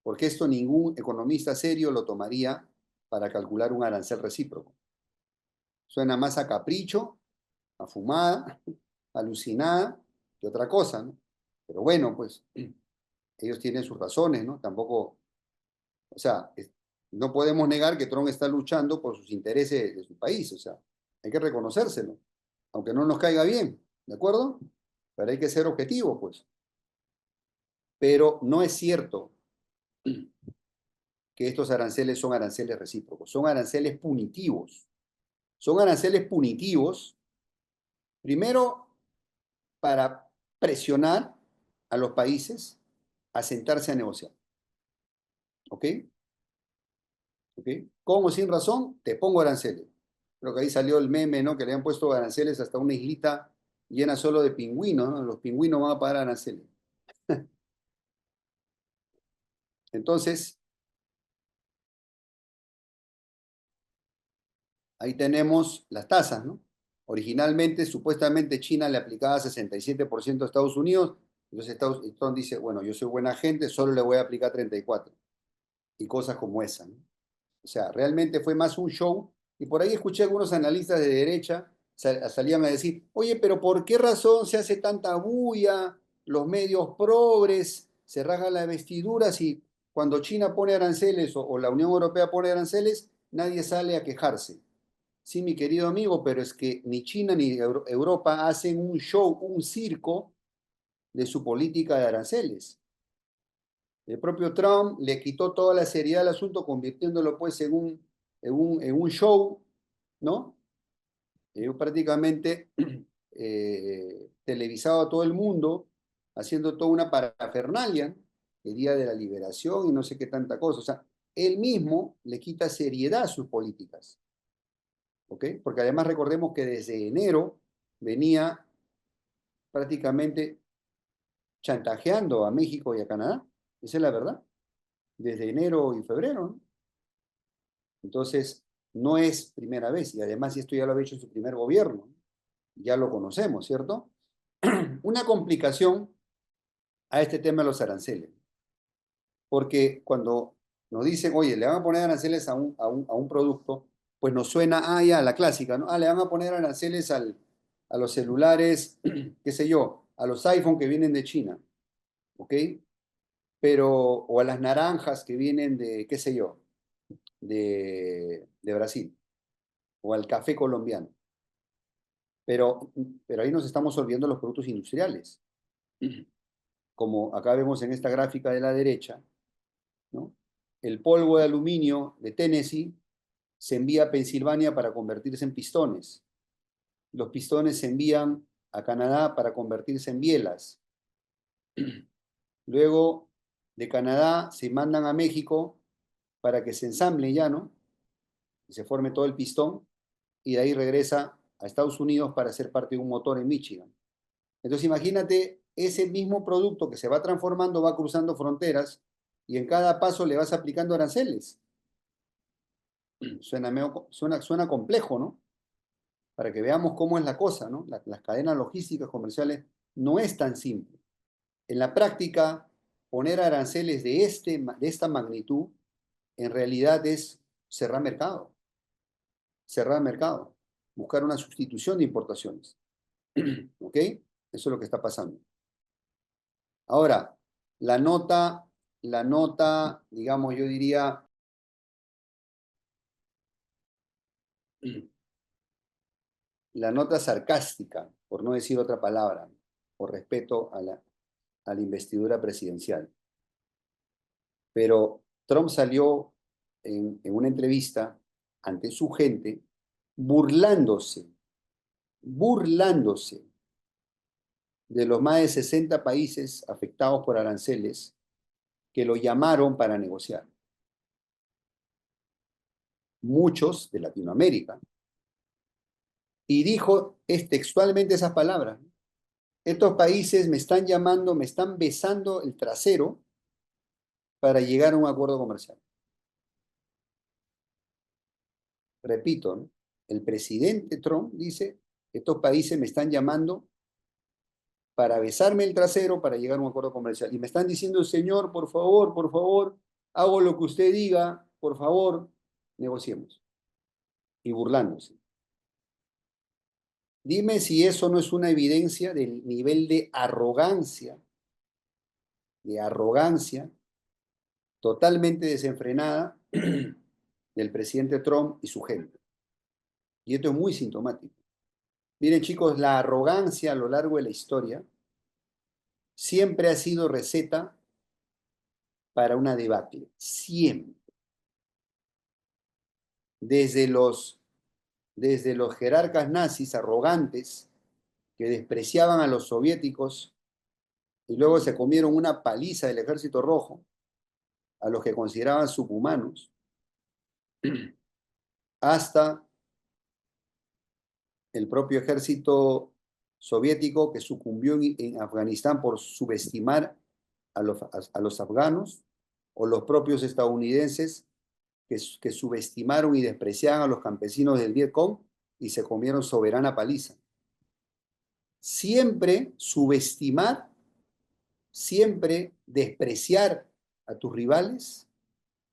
Porque esto ningún economista serio lo tomaría para calcular un arancel recíproco. Suena más a capricho, a fumada, alucinada, que otra cosa, ¿no? Pero bueno, pues ellos tienen sus razones, ¿no? Tampoco, o sea, no podemos negar que Trump está luchando por sus intereses de su país, o sea, hay que reconocérselo, aunque no nos caiga bien, ¿de acuerdo? Pero hay que ser objetivos, pues. Pero no es cierto que estos aranceles son aranceles recíprocos, son aranceles punitivos. Son aranceles punitivos, primero, para presionar a los países a sentarse a negociar. ¿Ok? ¿Ok? ¿Cómo sin razón? Te pongo aranceles. Creo que ahí salió el meme, ¿no? Que le han puesto aranceles hasta una islita llena solo de pingüinos, ¿no? Los pingüinos van a pagar aranceles. Entonces, ahí tenemos las tasas, ¿no? Originalmente, supuestamente, China le aplicaba 67% a Estados Unidos, entonces Trump dice, bueno, yo soy buena gente, solo le voy a aplicar 34%. Y cosas como esa, ¿no? O sea, realmente fue más un show. Y por ahí escuché algunos analistas de derecha salían a decir, oye, pero ¿por qué razón se hace tanta bulla? Los medios progres se rasgan las vestiduras y cuando China pone aranceles o la Unión Europea pone aranceles, nadie sale a quejarse. Sí, mi querido amigo, pero es que ni China ni Europa hacen un show, un circo de su política de aranceles. El propio Trump le quitó toda la seriedad al asunto, convirtiéndolo pues en un show, ¿no? Prácticamente televisado a todo el mundo, haciendo toda una parafernalia, el Día de la Liberación y no sé qué tanta cosa. O sea, él mismo le quita seriedad a sus políticas, ¿ok? Porque además recordemos que desde enero venía prácticamente chantajeando a México y a Canadá. Esa es la verdad. Desde enero y febrero, ¿no? Entonces, no es primera vez, y además esto ya lo había hecho en su primer gobierno, ya lo conocemos, ¿cierto? Una complicación a este tema de los aranceles, porque cuando nos dicen, oye, le van a poner aranceles a un producto, pues nos suena, ya, la clásica, ¿no? Le van a poner aranceles a los celulares, qué sé yo, a los iPhone que vienen de China, ¿ok? Pero, o a las naranjas que vienen de, qué sé yo, de Brasil, o al café colombiano. Pero ahí nos estamos olvidando los productos industriales. Como acá vemos en esta gráfica de la derecha, ¿no? El polvo de aluminio de Tennessee se envía a Pensilvania para convertirse en pistones. Los pistones se envían a Canadá para convertirse en bielas. Luego de Canadá se mandan a México para que se ensamble ya, ¿no? Y se forme todo el pistón y de ahí regresa a Estados Unidos para ser parte de un motor en Michigan. Entonces imagínate, ese mismo producto que se va transformando va cruzando fronteras y en cada paso le vas aplicando aranceles. Suena complejo, ¿no? Para que veamos cómo es la cosa, ¿no? Las cadenas logísticas comerciales no es tan simple. En la práctica, poner aranceles de esta magnitud en realidad es cerrar mercado, cerrar mercado, buscar una sustitución de importaciones. ¿Ok? Eso es lo que está pasando. Ahora, la nota, digamos, yo diría, la nota sarcástica, por no decir otra palabra, por respeto a la investidura presidencial. Pero Trump salió en una entrevista ante su gente burlándose de los más de 60 países afectados por aranceles que lo llamaron para negociar. Muchos de Latinoamérica. Y dijo textualmente esas palabras. Estos países me están llamando, me están besando el trasero para llegar a un acuerdo comercial. Repito, ¿no? El presidente Trump dice, estos países me están llamando para besarme el trasero para llegar a un acuerdo comercial. Y me están diciendo, señor, por favor, hago lo que usted diga, por favor, negociemos. Y burlándose. Dime si eso no es una evidencia del nivel de arrogancia totalmente desenfrenada del presidente Trump y su gente. Y esto es muy sintomático. Miren, chicos, la arrogancia a lo largo de la historia siempre ha sido receta para una debacle. Siempre. Desde los jerarcas nazis arrogantes que despreciaban a los soviéticos y luego se comieron una paliza del Ejército Rojo, a los que consideraban subhumanos, hasta el propio ejército soviético que sucumbió en Afganistán por subestimar a los afganos, o los propios estadounidenses que subestimaron y despreciaban a los campesinos del Vietcong y se comieron soberana paliza. Siempre subestimar, siempre despreciar a tus rivales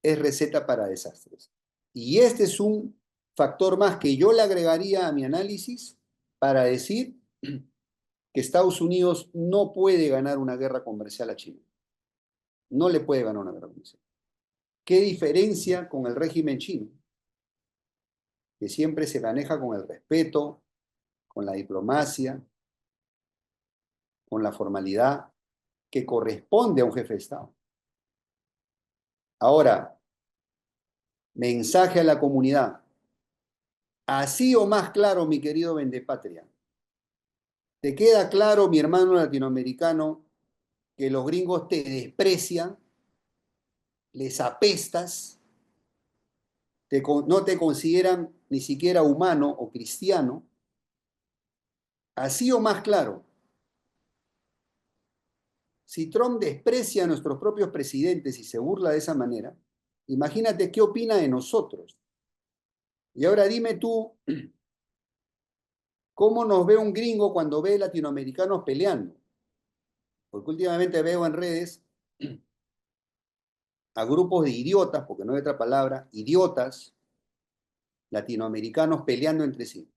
es receta para desastres. Y este es un factor más que yo le agregaría a mi análisis para decir que Estados Unidos no puede ganar una guerra comercial a China. No le puede ganar una guerra comercial. ¿Qué diferencia con el régimen chino? Que siempre se maneja con el respeto, con la diplomacia, con la formalidad que corresponde a un jefe de Estado. Ahora, mensaje a la comunidad. Así o más claro, mi querido Vendepatria. ¿Te queda claro, mi hermano latinoamericano, que los gringos te desprecian, les apestas, no te consideran ni siquiera humano o cristiano? Así o más claro. Si Trump desprecia a nuestros propios presidentes y se burla de esa manera, imagínate qué opina de nosotros. Y ahora dime tú, ¿cómo nos ve un gringo cuando ve latinoamericanos peleando? Porque últimamente veo en redes a grupos de idiotas, porque no hay otra palabra, idiotas latinoamericanos peleando entre sí,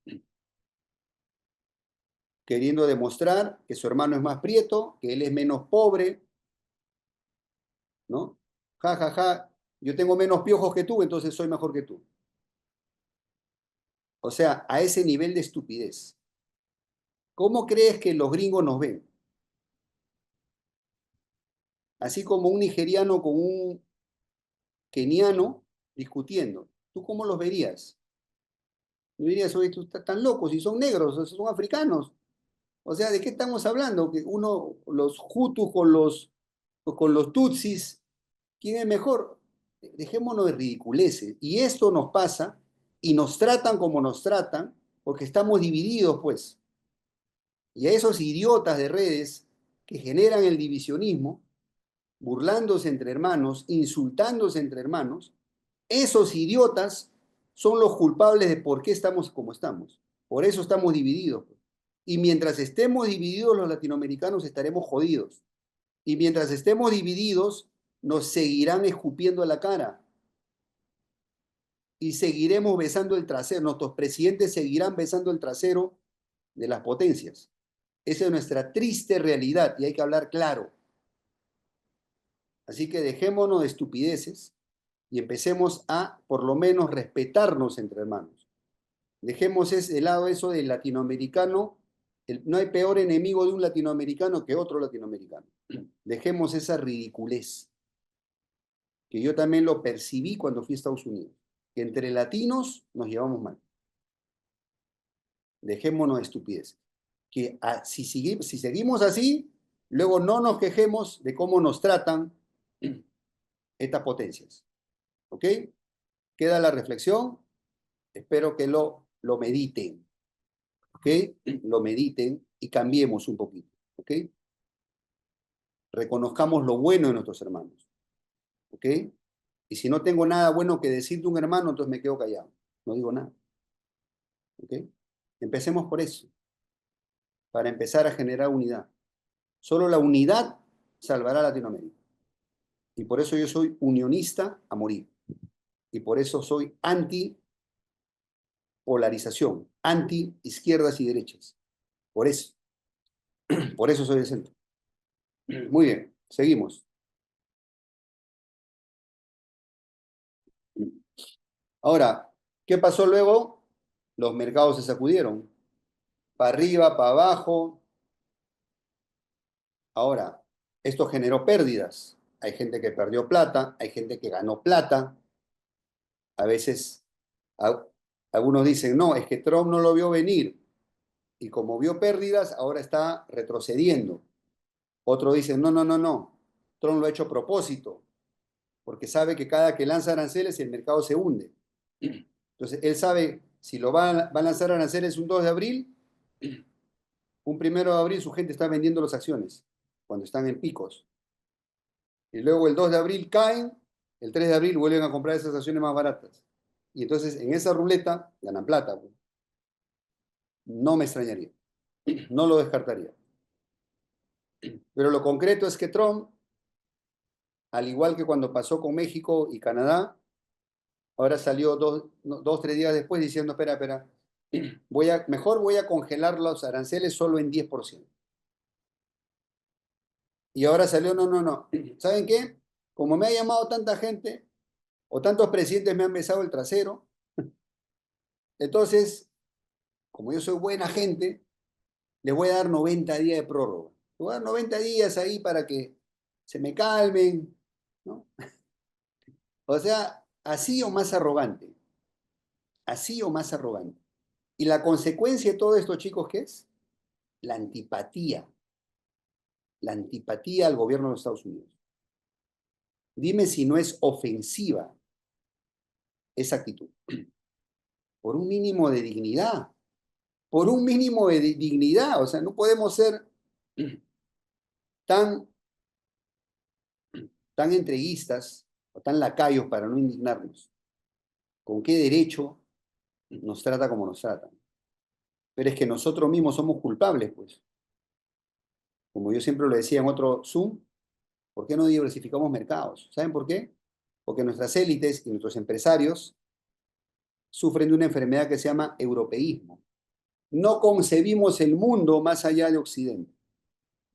queriendo demostrar que su hermano es más prieto, que él es menos pobre, ¿no? Ja, ja, ja, yo tengo menos piojos que tú, entonces soy mejor que tú. O sea, a ese nivel de estupidez. ¿Cómo crees que los gringos nos ven? Así como un nigeriano con un keniano discutiendo. ¿Tú cómo los verías? Yo dirías, oye, tú estás tan locos, si son negros, son africanos. O sea, ¿de qué estamos hablando? Que uno, los hutus con los tutsis, ¿quién es mejor? Dejémonos de ridiculeces. Y esto nos pasa y nos tratan como nos tratan porque estamos divididos, pues. Y a esos idiotas de redes que generan el divisionismo, burlándose entre hermanos, insultándose entre hermanos, esos idiotas son los culpables de por qué estamos como estamos. Por eso estamos divididos. Y mientras estemos divididos los latinoamericanos estaremos jodidos. Y mientras estemos divididos nos seguirán escupiendo a la cara. Y seguiremos besando el trasero. Nuestros presidentes seguirán besando el trasero de las potencias. Esa es nuestra triste realidad y hay que hablar claro. Así que dejémonos de estupideces y empecemos a, por lo menos, respetarnos entre hermanos. Dejemos de lado eso del latinoamericano. No hay peor enemigo de un latinoamericano que otro latinoamericano. Dejemos esa ridiculez, que yo también lo percibí cuando fui a Estados Unidos, que entre latinos nos llevamos mal. Dejémonos de estupideces. Que si seguimos así, luego no nos quejemos de cómo nos tratan estas potencias. ¿Ok? Queda la reflexión. Espero que lo mediten. ¿Ok? Lo mediten y cambiemos un poquito. ¿Ok? Reconozcamos lo bueno de nuestros hermanos. ¿Ok? Y si no tengo nada bueno que decir de un hermano, entonces me quedo callado. No digo nada. ¿Ok? Empecemos por eso, para empezar a generar unidad. Solo la unidad salvará a Latinoamérica. Y por eso yo soy unionista a morir. Y por eso soy anti-polarización, anti-izquierdas y derechas. Por eso. Por eso soy de centro. Muy bien, seguimos. Ahora, ¿qué pasó luego? Los mercados se sacudieron. Para arriba, para abajo. Ahora, esto generó pérdidas. Hay gente que perdió plata, hay gente que ganó plata. A veces a- algunos dicen, no, es que Trump no lo vio venir. Y como vio pérdidas, ahora está retrocediendo. Otros dicen, no, no, no, no. Trump lo ha hecho a propósito, porque sabe que cada que lanza aranceles el mercado se hunde. Entonces, él sabe, si va a lanzar aranceles un 2 de abril, un 1 de abril su gente está vendiendo las acciones, cuando están en picos. Y luego el 2 de abril caen, el 3 de abril vuelven a comprar esas acciones más baratas. Y entonces en esa ruleta ganan plata. No me extrañaría, no lo descartaría. Pero lo concreto es que Trump, al igual que cuando pasó con México y Canadá, ahora salió 2, 3 días después diciendo, espera, espera, mejor voy a congelar los aranceles solo en 10%. Y ahora salió, no, no, no. ¿Saben qué? Como me ha llamado tanta gente, o tantos presidentes me han besado el trasero, entonces, como yo soy buena gente, les voy a dar 90 días de prórroga. Les voy a dar 90 días ahí para que se me calmen, ¿no? O sea, así o más arrogante, así o más arrogante. Y la consecuencia de todo esto, chicos, ¿qué es? La antipatía, la antipatía al gobierno de los Estados Unidos. Dime si no es ofensiva esa actitud. Por un mínimo de dignidad, por un mínimo de dignidad. O sea, no podemos ser tan, tan entreguistas o tan lacayos para no indignarnos. ¿Con qué derecho nos trata como nos tratan? Pero es que nosotros mismos somos culpables, pues. Como yo siempre lo decía en otro Zoom, ¿por qué no diversificamos mercados? ¿Saben por qué? Porque nuestras élites y nuestros empresarios sufren de una enfermedad que se llama europeísmo. No concebimos el mundo más allá de Occidente.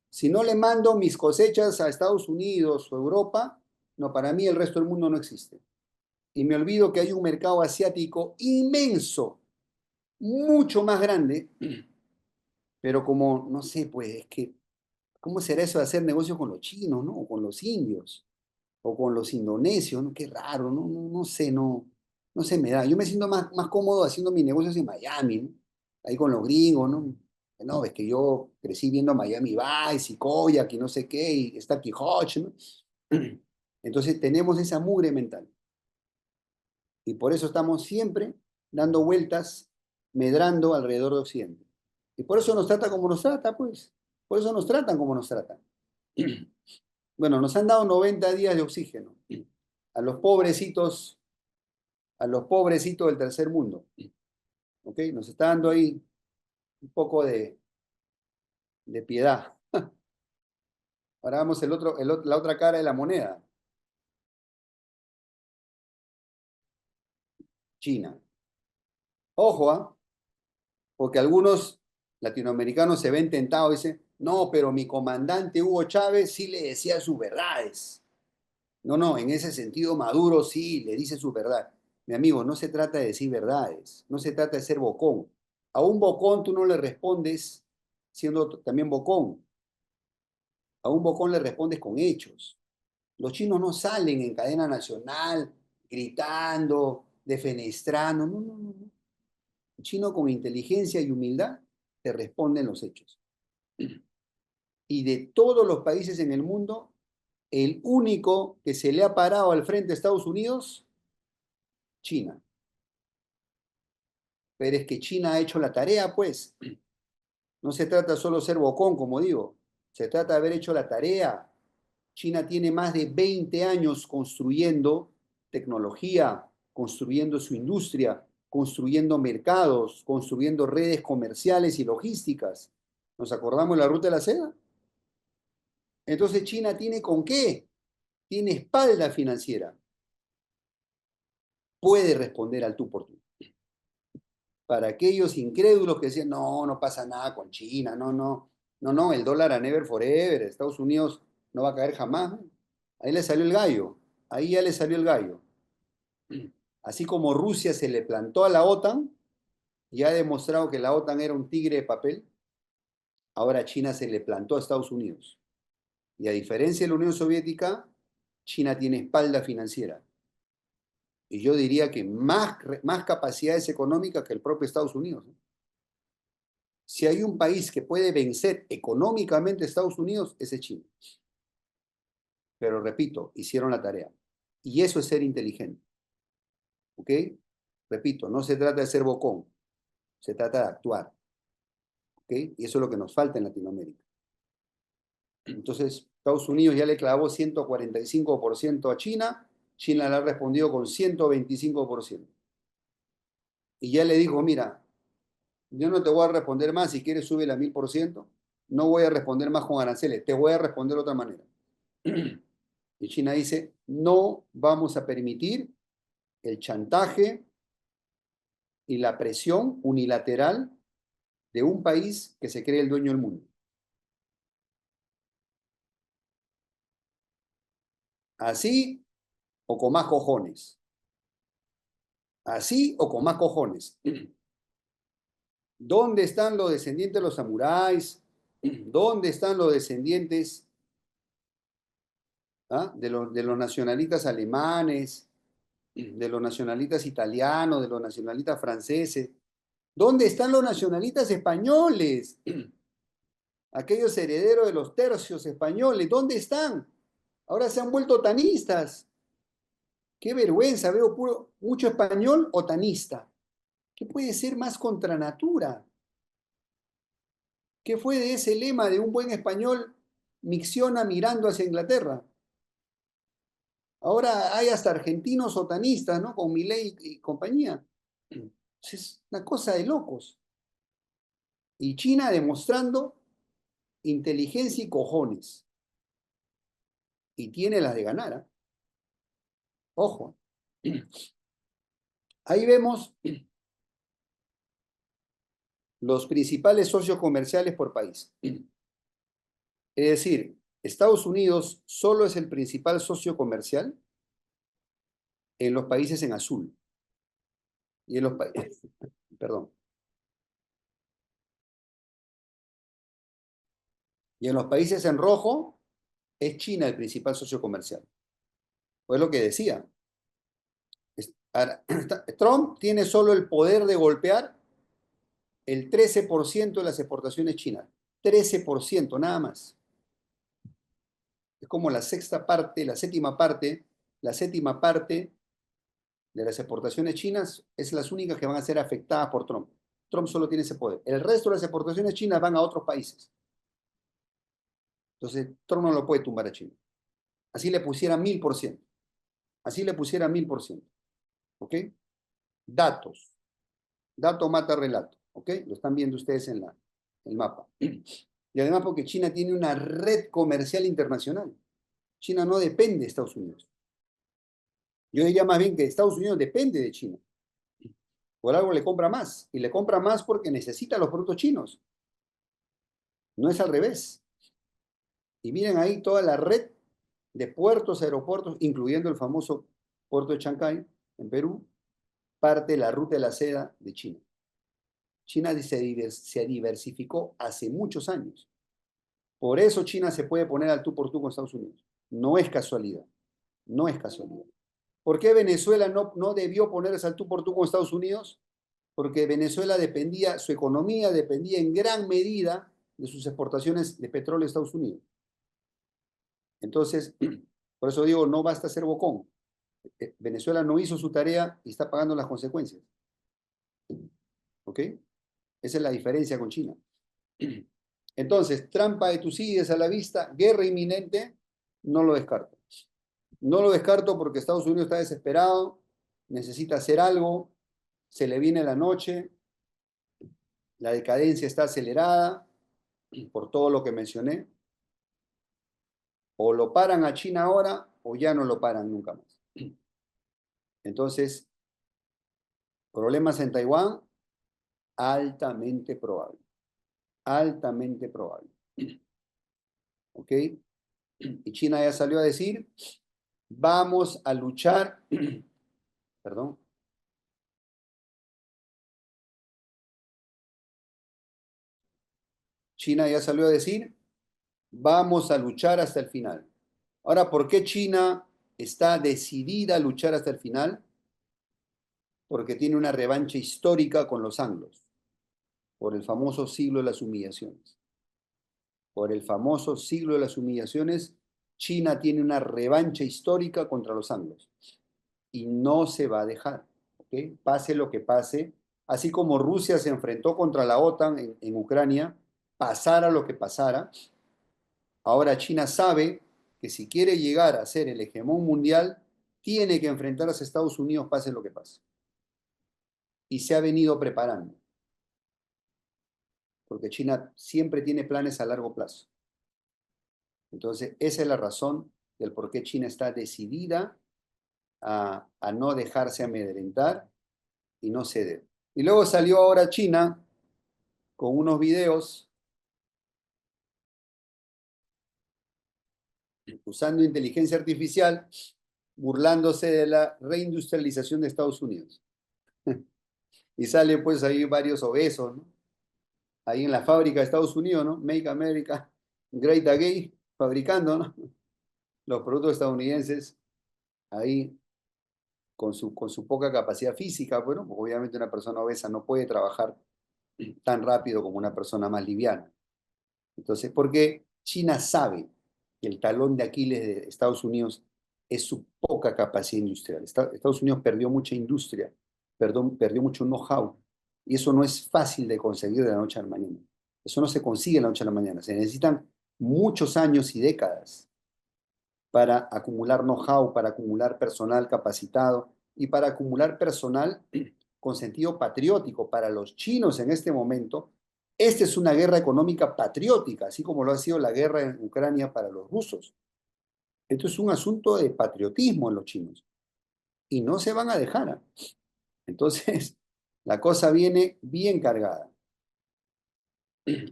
Si no le mando mis cosechas a Estados Unidos o Europa, no, para mí el resto del mundo no existe. Y me olvido que hay un mercado asiático inmenso, mucho más grande, pero como, no sé, pues es que, ¿cómo será eso de hacer negocios con los chinos, ¿no? O con los indios, o con los indonesios, ¿no? Qué raro, ¿no? No sé, no se me da. Yo me siento más cómodo haciendo mis negocios en Miami, ¿no? Ahí con los gringos, ¿no? No, es que yo crecí viendo Miami Vice y Koyak y no sé qué, y Stacky Hodge, ¿no? Entonces tenemos esa mugre mental. Y por eso estamos siempre dando vueltas, medrando alrededor de Occidente. Y por eso nos trata como nos trata, pues. Por eso nos tratan como nos tratan. Bueno, nos han dado 90 días de oxígeno a los pobrecitos del tercer mundo. ¿Ok? Nos está dando ahí un poco de piedad. Ahora vamos la otra cara de la moneda, China. Ojo, ¿ah? Porque algunos latinoamericanos se ven tentados y dicen, no, pero mi comandante Hugo Chávez sí le decía sus verdades. No, no, en ese sentido Maduro sí le dice sus verdades. Mi amigo, no se trata de decir verdades, no se trata de ser bocón. A un bocón tú no le respondes siendo también bocón. A un bocón le respondes con hechos. Los chinos no salen en cadena nacional gritando, defenestrando. No, no, no, no. El chino con inteligencia y humildad te responde en los hechos. Y de todos los países en el mundo, el único que se le ha parado al frente a Estados Unidos, China. Pero es que China ha hecho la tarea, pues. No se trata solo de ser bocón, como digo. Se trata de haber hecho la tarea. China tiene más de 20 años construyendo tecnología, construyendo su industria, construyendo mercados, construyendo redes comerciales y logísticas. ¿Nos acordamos de la ruta de la seda? Entonces China tiene con qué, tiene espalda financiera, puede responder al tú por tú. Para aquellos incrédulos que decían, no, no pasa nada con China, no, no, no, no, el dólar a never forever, Estados Unidos no va a caer jamás. Ahí le salió el gallo, ahí ya le salió el gallo. Así como Rusia se le plantó a la OTAN y ha demostrado que la OTAN era un tigre de papel, ahora China se le plantó a Estados Unidos. Y a diferencia de la Unión Soviética, China tiene espalda financiera. Y yo diría que más capacidades económicas que el propio Estados Unidos. Si hay un país que puede vencer económicamente a Estados Unidos, ese es China. Pero repito, hicieron la tarea. Y eso es ser inteligente. ¿Ok? Repito, no se trata de ser bocón, se trata de actuar. ¿Ok? Y eso es lo que nos falta en Latinoamérica. Entonces, Estados Unidos ya le clavó 145% a China, China le ha respondido con 125%. Y ya le dijo, mira, yo no te voy a responder más, si quieres sube a 1000%, no voy a responder más con aranceles, te voy a responder de otra manera. Y China dice, no vamos a permitir el chantaje y la presión unilateral de un país que se cree el dueño del mundo. Así o con más cojones. Así o con más cojones. ¿Dónde están los descendientes de los samuráis? ¿Dónde están los descendientes de los nacionalistas alemanes, de los nacionalistas italianos, de los nacionalistas franceses? ¿Dónde están los nacionalistas españoles? Aquellos herederos de los tercios españoles, ¿dónde están? Ahora se han vuelto otanistas. Qué vergüenza, veo mucho español otanista. ¿Qué puede ser más contra natura? ¿Qué fue de ese lema de un buen español micciona mirando hacia Inglaterra? Ahora hay hasta argentinos sotanistas, ¿no? Con Milei y compañía. Es una cosa de locos. Y China demostrando inteligencia y cojones. Y tiene las de ganar, ¿eh? Ojo. Ahí vemos los principales socios comerciales por país. Es decir, Estados Unidos solo es el principal socio comercial en los países en azul. Y en los países, perdón, y en los países en rojo es China el principal socio comercial. Pues lo que decía. Ahora, Trump tiene solo el poder de golpear el 13% de las exportaciones chinas. 13%, nada más. Es como la sexta parte, la séptima parte de las exportaciones chinas es las únicas que van a ser afectadas por Trump. Trump solo tiene ese poder. El resto de las exportaciones chinas van a otros países. Entonces, Trump no lo puede tumbar a China. Así le pusiera 1000%. Así le pusiera 1000%. ¿Ok? Datos. Dato mata relato. ¿Ok? Lo están viendo ustedes en el mapa. Y además porque China tiene una red comercial internacional. China no depende de Estados Unidos. Yo diría más bien que Estados Unidos depende de China. Por algo le compra más. Y le compra más porque necesita los productos chinos. No es al revés. Y miren ahí toda la red de puertos, aeropuertos, incluyendo el famoso puerto de Chancay, en Perú, parte de la ruta de la seda de China. China se diversificó hace muchos años. Por eso China se puede poner al tú por tú con Estados Unidos. No es casualidad. No es casualidad. ¿Por qué Venezuela no debió ponerse al tú por tú con Estados Unidos? Porque Venezuela dependía, su economía dependía en gran medida de sus exportaciones de petróleo a Estados Unidos. Entonces, por eso digo, no basta ser bocón. Venezuela no hizo su tarea y está pagando las consecuencias. ¿Ok? Esa es la diferencia con China. Entonces, trampa de Tucídides a la vista, guerra inminente, no lo descarto. No lo descarto porque Estados Unidos está desesperado, necesita hacer algo, se le viene la noche, la decadencia está acelerada por todo lo que mencioné. O lo paran a China ahora o ya no lo paran nunca más. Entonces, problemas en Taiwán, altamente probable. Altamente probable. ¿Ok? Y China ya salió a decir, vamos a luchar, perdón, China ya salió a decir, vamos a luchar hasta el final. Ahora, ¿por qué China está decidida a luchar hasta el final? Porque tiene una revancha histórica con los anglos, por el famoso siglo de las humillaciones. Por el famoso siglo de las humillaciones, China tiene una revancha histórica contra los anglos y no se va a dejar, ¿ok? Pase lo que pase, así como Rusia se enfrentó contra la OTAN en Ucrania, pasara lo que pasara, ahora China sabe que si quiere llegar a ser el hegemón mundial, tiene que enfrentarse a Estados Unidos, pase lo que pase. Y se ha venido preparando, porque China siempre tiene planes a largo plazo. Entonces, esa es la razón del por qué China está decidida a no dejarse amedrentar y no ceder. Y luego salió ahora China con unos videos usando inteligencia artificial, burlándose de la reindustrialización de Estados Unidos. Y salen pues ahí varios obesos, ¿no? Ahí en la fábrica de Estados Unidos, ¿no? Make America Great Again, fabricando, ¿no? Los productos estadounidenses ahí con su poca capacidad física, bueno, porque obviamente una persona obesa no puede trabajar tan rápido como una persona más liviana. Entonces, porque China sabe que el talón de Aquiles de Estados Unidos es su poca capacidad industrial. Estados Unidos perdió mucha industria, perdió mucho know-how, y eso no es fácil de conseguir de la noche a la mañana. Eso no se consigue de la noche a la mañana. Se necesitan muchos años y décadas para acumular know-how, para acumular personal capacitado y para acumular personal con sentido patriótico. Para los chinos en este momento, esta es una guerra económica patriótica, así como lo ha sido la guerra en Ucrania para los rusos. Esto es un asunto de patriotismo en los chinos y no se van a dejar. Entonces, la cosa viene bien cargada.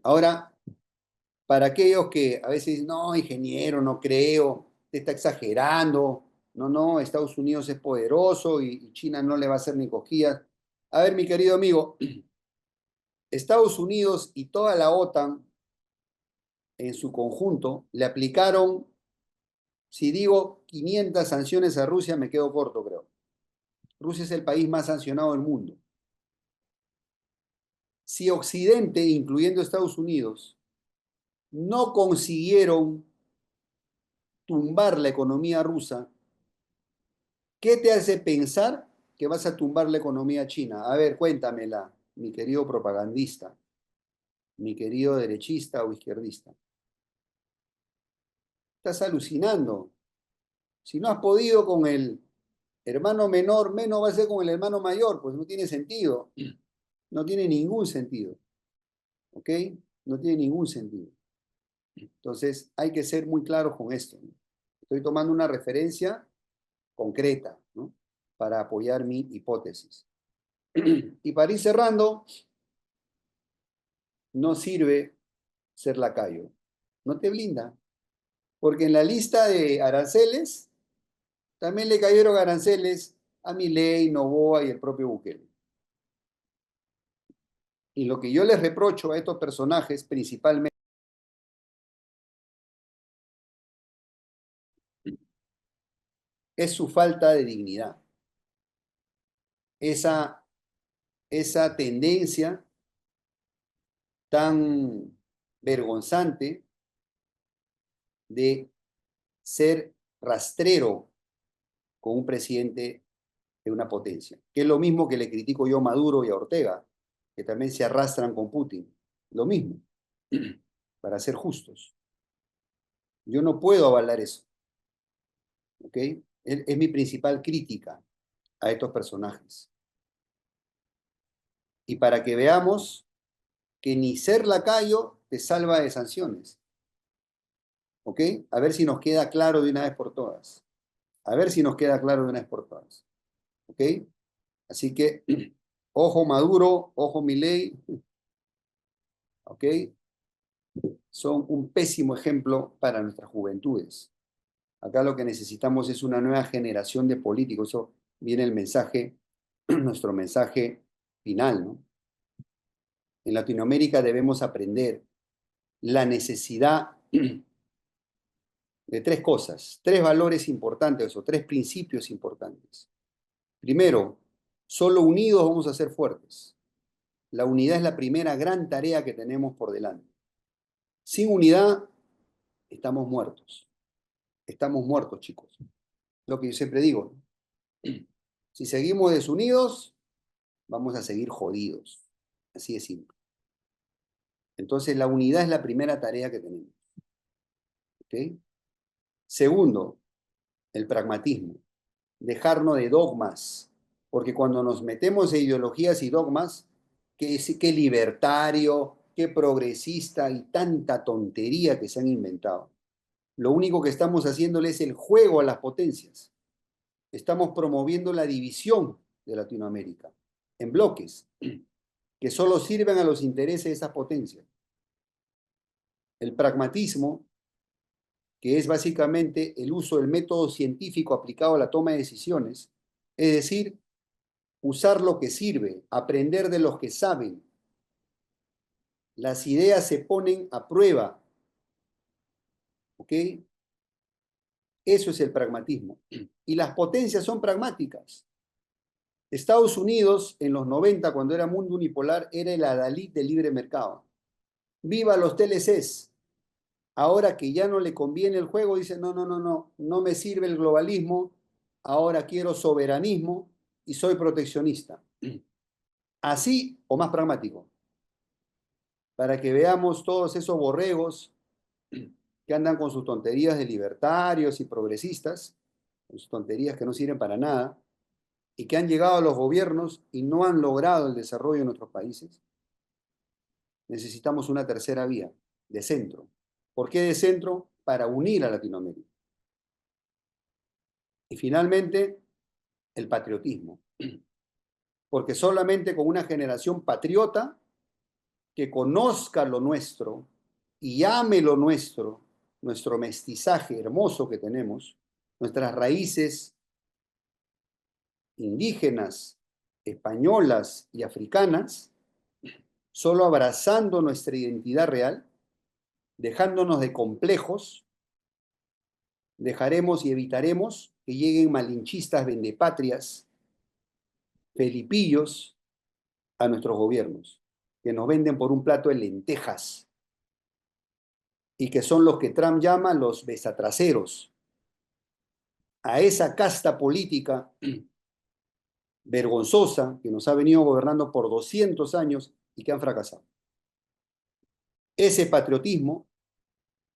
Ahora, para aquellos que a veces dicen, no, ingeniero, no creo, te está exagerando, no, no, Estados Unidos es poderoso y China no le va a hacer ni cosquillas. A ver, mi querido amigo, Estados Unidos y toda la OTAN en su conjunto le aplicaron, si digo 500 sanciones a Rusia, me quedo corto, creo. Rusia es el país más sancionado del mundo. Si Occidente, incluyendo Estados Unidos, no consiguieron tumbar la economía rusa, ¿qué te hace pensar que vas a tumbar la economía china? A ver, cuéntamela, mi querido propagandista, mi querido derechista o izquierdista. Estás alucinando. Si no has podido con el hermano menor, menos va a ser con el hermano mayor, pues no tiene sentido. No tiene ningún sentido. ¿Ok? No tiene ningún sentido. Entonces, hay que ser muy claros con esto, ¿no? Estoy tomando una referencia concreta, ¿no? Para apoyar mi hipótesis. Y para ir cerrando, no sirve ser lacayo. No te blinda. Porque en la lista de aranceles también le cayeron aranceles a Milei, Noboa y el propio Bukele. Y lo que yo les reprocho a estos personajes principalmente es su falta de dignidad. Esa, esa tendencia tan vergonzante de ser rastrero con un presidente de una potencia, que es lo mismo que le critico yo a Maduro y a Ortega, que también se arrastran con Putin. Lo mismo, para ser justos. Yo no puedo avalar eso, ¿ok? Es mi principal crítica a estos personajes. Y para que veamos que ni ser lacayo te salva de sanciones, ¿ok? A ver si nos queda claro de una vez por todas. A ver si nos queda claro de una vez por todas, ¿ok? Así que, ojo Maduro, ojo Milei, ¿ok? Son un pésimo ejemplo para nuestras juventudes. Acá lo que necesitamos es una nueva generación de políticos. Eso viene el mensaje, nuestro mensaje final, ¿no? En Latinoamérica debemos aprender la necesidad de tres cosas, tres valores importantes o tres principios importantes. Primero, solo unidos vamos a ser fuertes. La unidad es la primera gran tarea que tenemos por delante. Sin unidad, estamos muertos. Estamos muertos, chicos. Lo que yo siempre digo, ¿no? Si seguimos desunidos, vamos a seguir jodidos. Así de simple. Entonces, la unidad es la primera tarea que tenemos. ¿Ok? Segundo, el pragmatismo. Dejarnos de dogmas. Porque cuando nos metemos en ideologías y dogmas, que libertario, que progresista y tanta tontería que se han inventado. Lo único que estamos haciéndole es el juego a las potencias. Estamos promoviendo la división de Latinoamérica. en bloques, que solo sirven a los intereses de esas potencias. El pragmatismo, que es básicamente el uso del método científico aplicado a la toma de decisiones, es decir, usar lo que sirve, aprender de los que saben. Las ideas se ponen a prueba, ¿ok? Eso es el pragmatismo. Y las potencias son pragmáticas. Estados Unidos, en los 90, cuando era mundo unipolar, era el adalid del libre mercado. ¡Viva los TLCs! Ahora que ya no le conviene el juego, dice, no, no, no, no, no me sirve el globalismo, ahora quiero soberanismo y soy proteccionista. Así o más pragmático, para que veamos todos esos borregos que andan con sus tonterías de libertarios y progresistas, con sus tonterías que no sirven para nada, y que han llegado a los gobiernos y no han logrado el desarrollo de nuestros países. Necesitamos una tercera vía, de centro. ¿Por qué de centro? Para unir a Latinoamérica. Y finalmente, el patriotismo. Porque solamente con una generación patriota que conozca lo nuestro y ame lo nuestro mestizaje hermoso que tenemos, nuestras raíces indígenas, españolas y africanas, solo abrazando nuestra identidad real, dejándonos de complejos, dejaremos y evitaremos que lleguen malinchistas vendepatrias, felipillos a nuestros gobiernos, que nos venden por un plato de lentejas y que son los que Trump llama los besatraseros. A esa casta política vergonzosa que nos ha venido gobernando por 200 años y que han fracasado. Ese patriotismo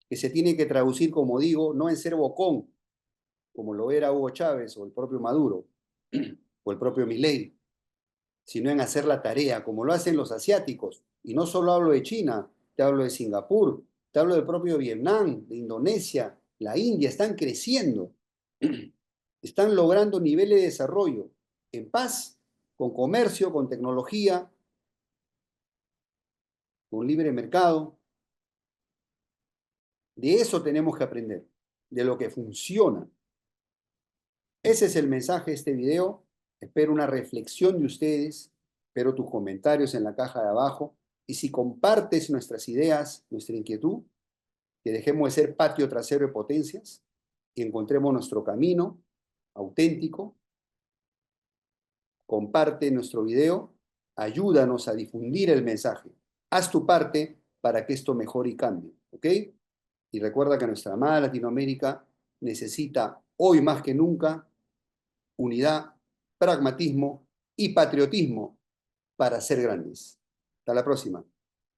que se tiene que traducir, como digo, no en ser bocón, como lo era Hugo Chávez o el propio Maduro o el propio Milei, sino en hacer la tarea, como lo hacen los asiáticos. Y no solo hablo de China, te hablo de Singapur, te hablo del propio Vietnam, de Indonesia, la India, están creciendo, están logrando niveles de desarrollo en paz, con comercio, con tecnología, con libre mercado. De eso tenemos que aprender, de lo que funciona. Ese es el mensaje de este video. Espero una reflexión de ustedes, espero tus comentarios en la caja de abajo. Y si compartes nuestras ideas, nuestra inquietud, que dejemos de ser patio trasero de potencias y encontremos nuestro camino auténtico, comparte nuestro video, ayúdanos a difundir el mensaje. Haz tu parte para que esto mejore y cambie, ¿ok? Y recuerda que nuestra amada Latinoamérica necesita hoy más que nunca unidad, pragmatismo y patriotismo para ser grandes. Hasta la próxima.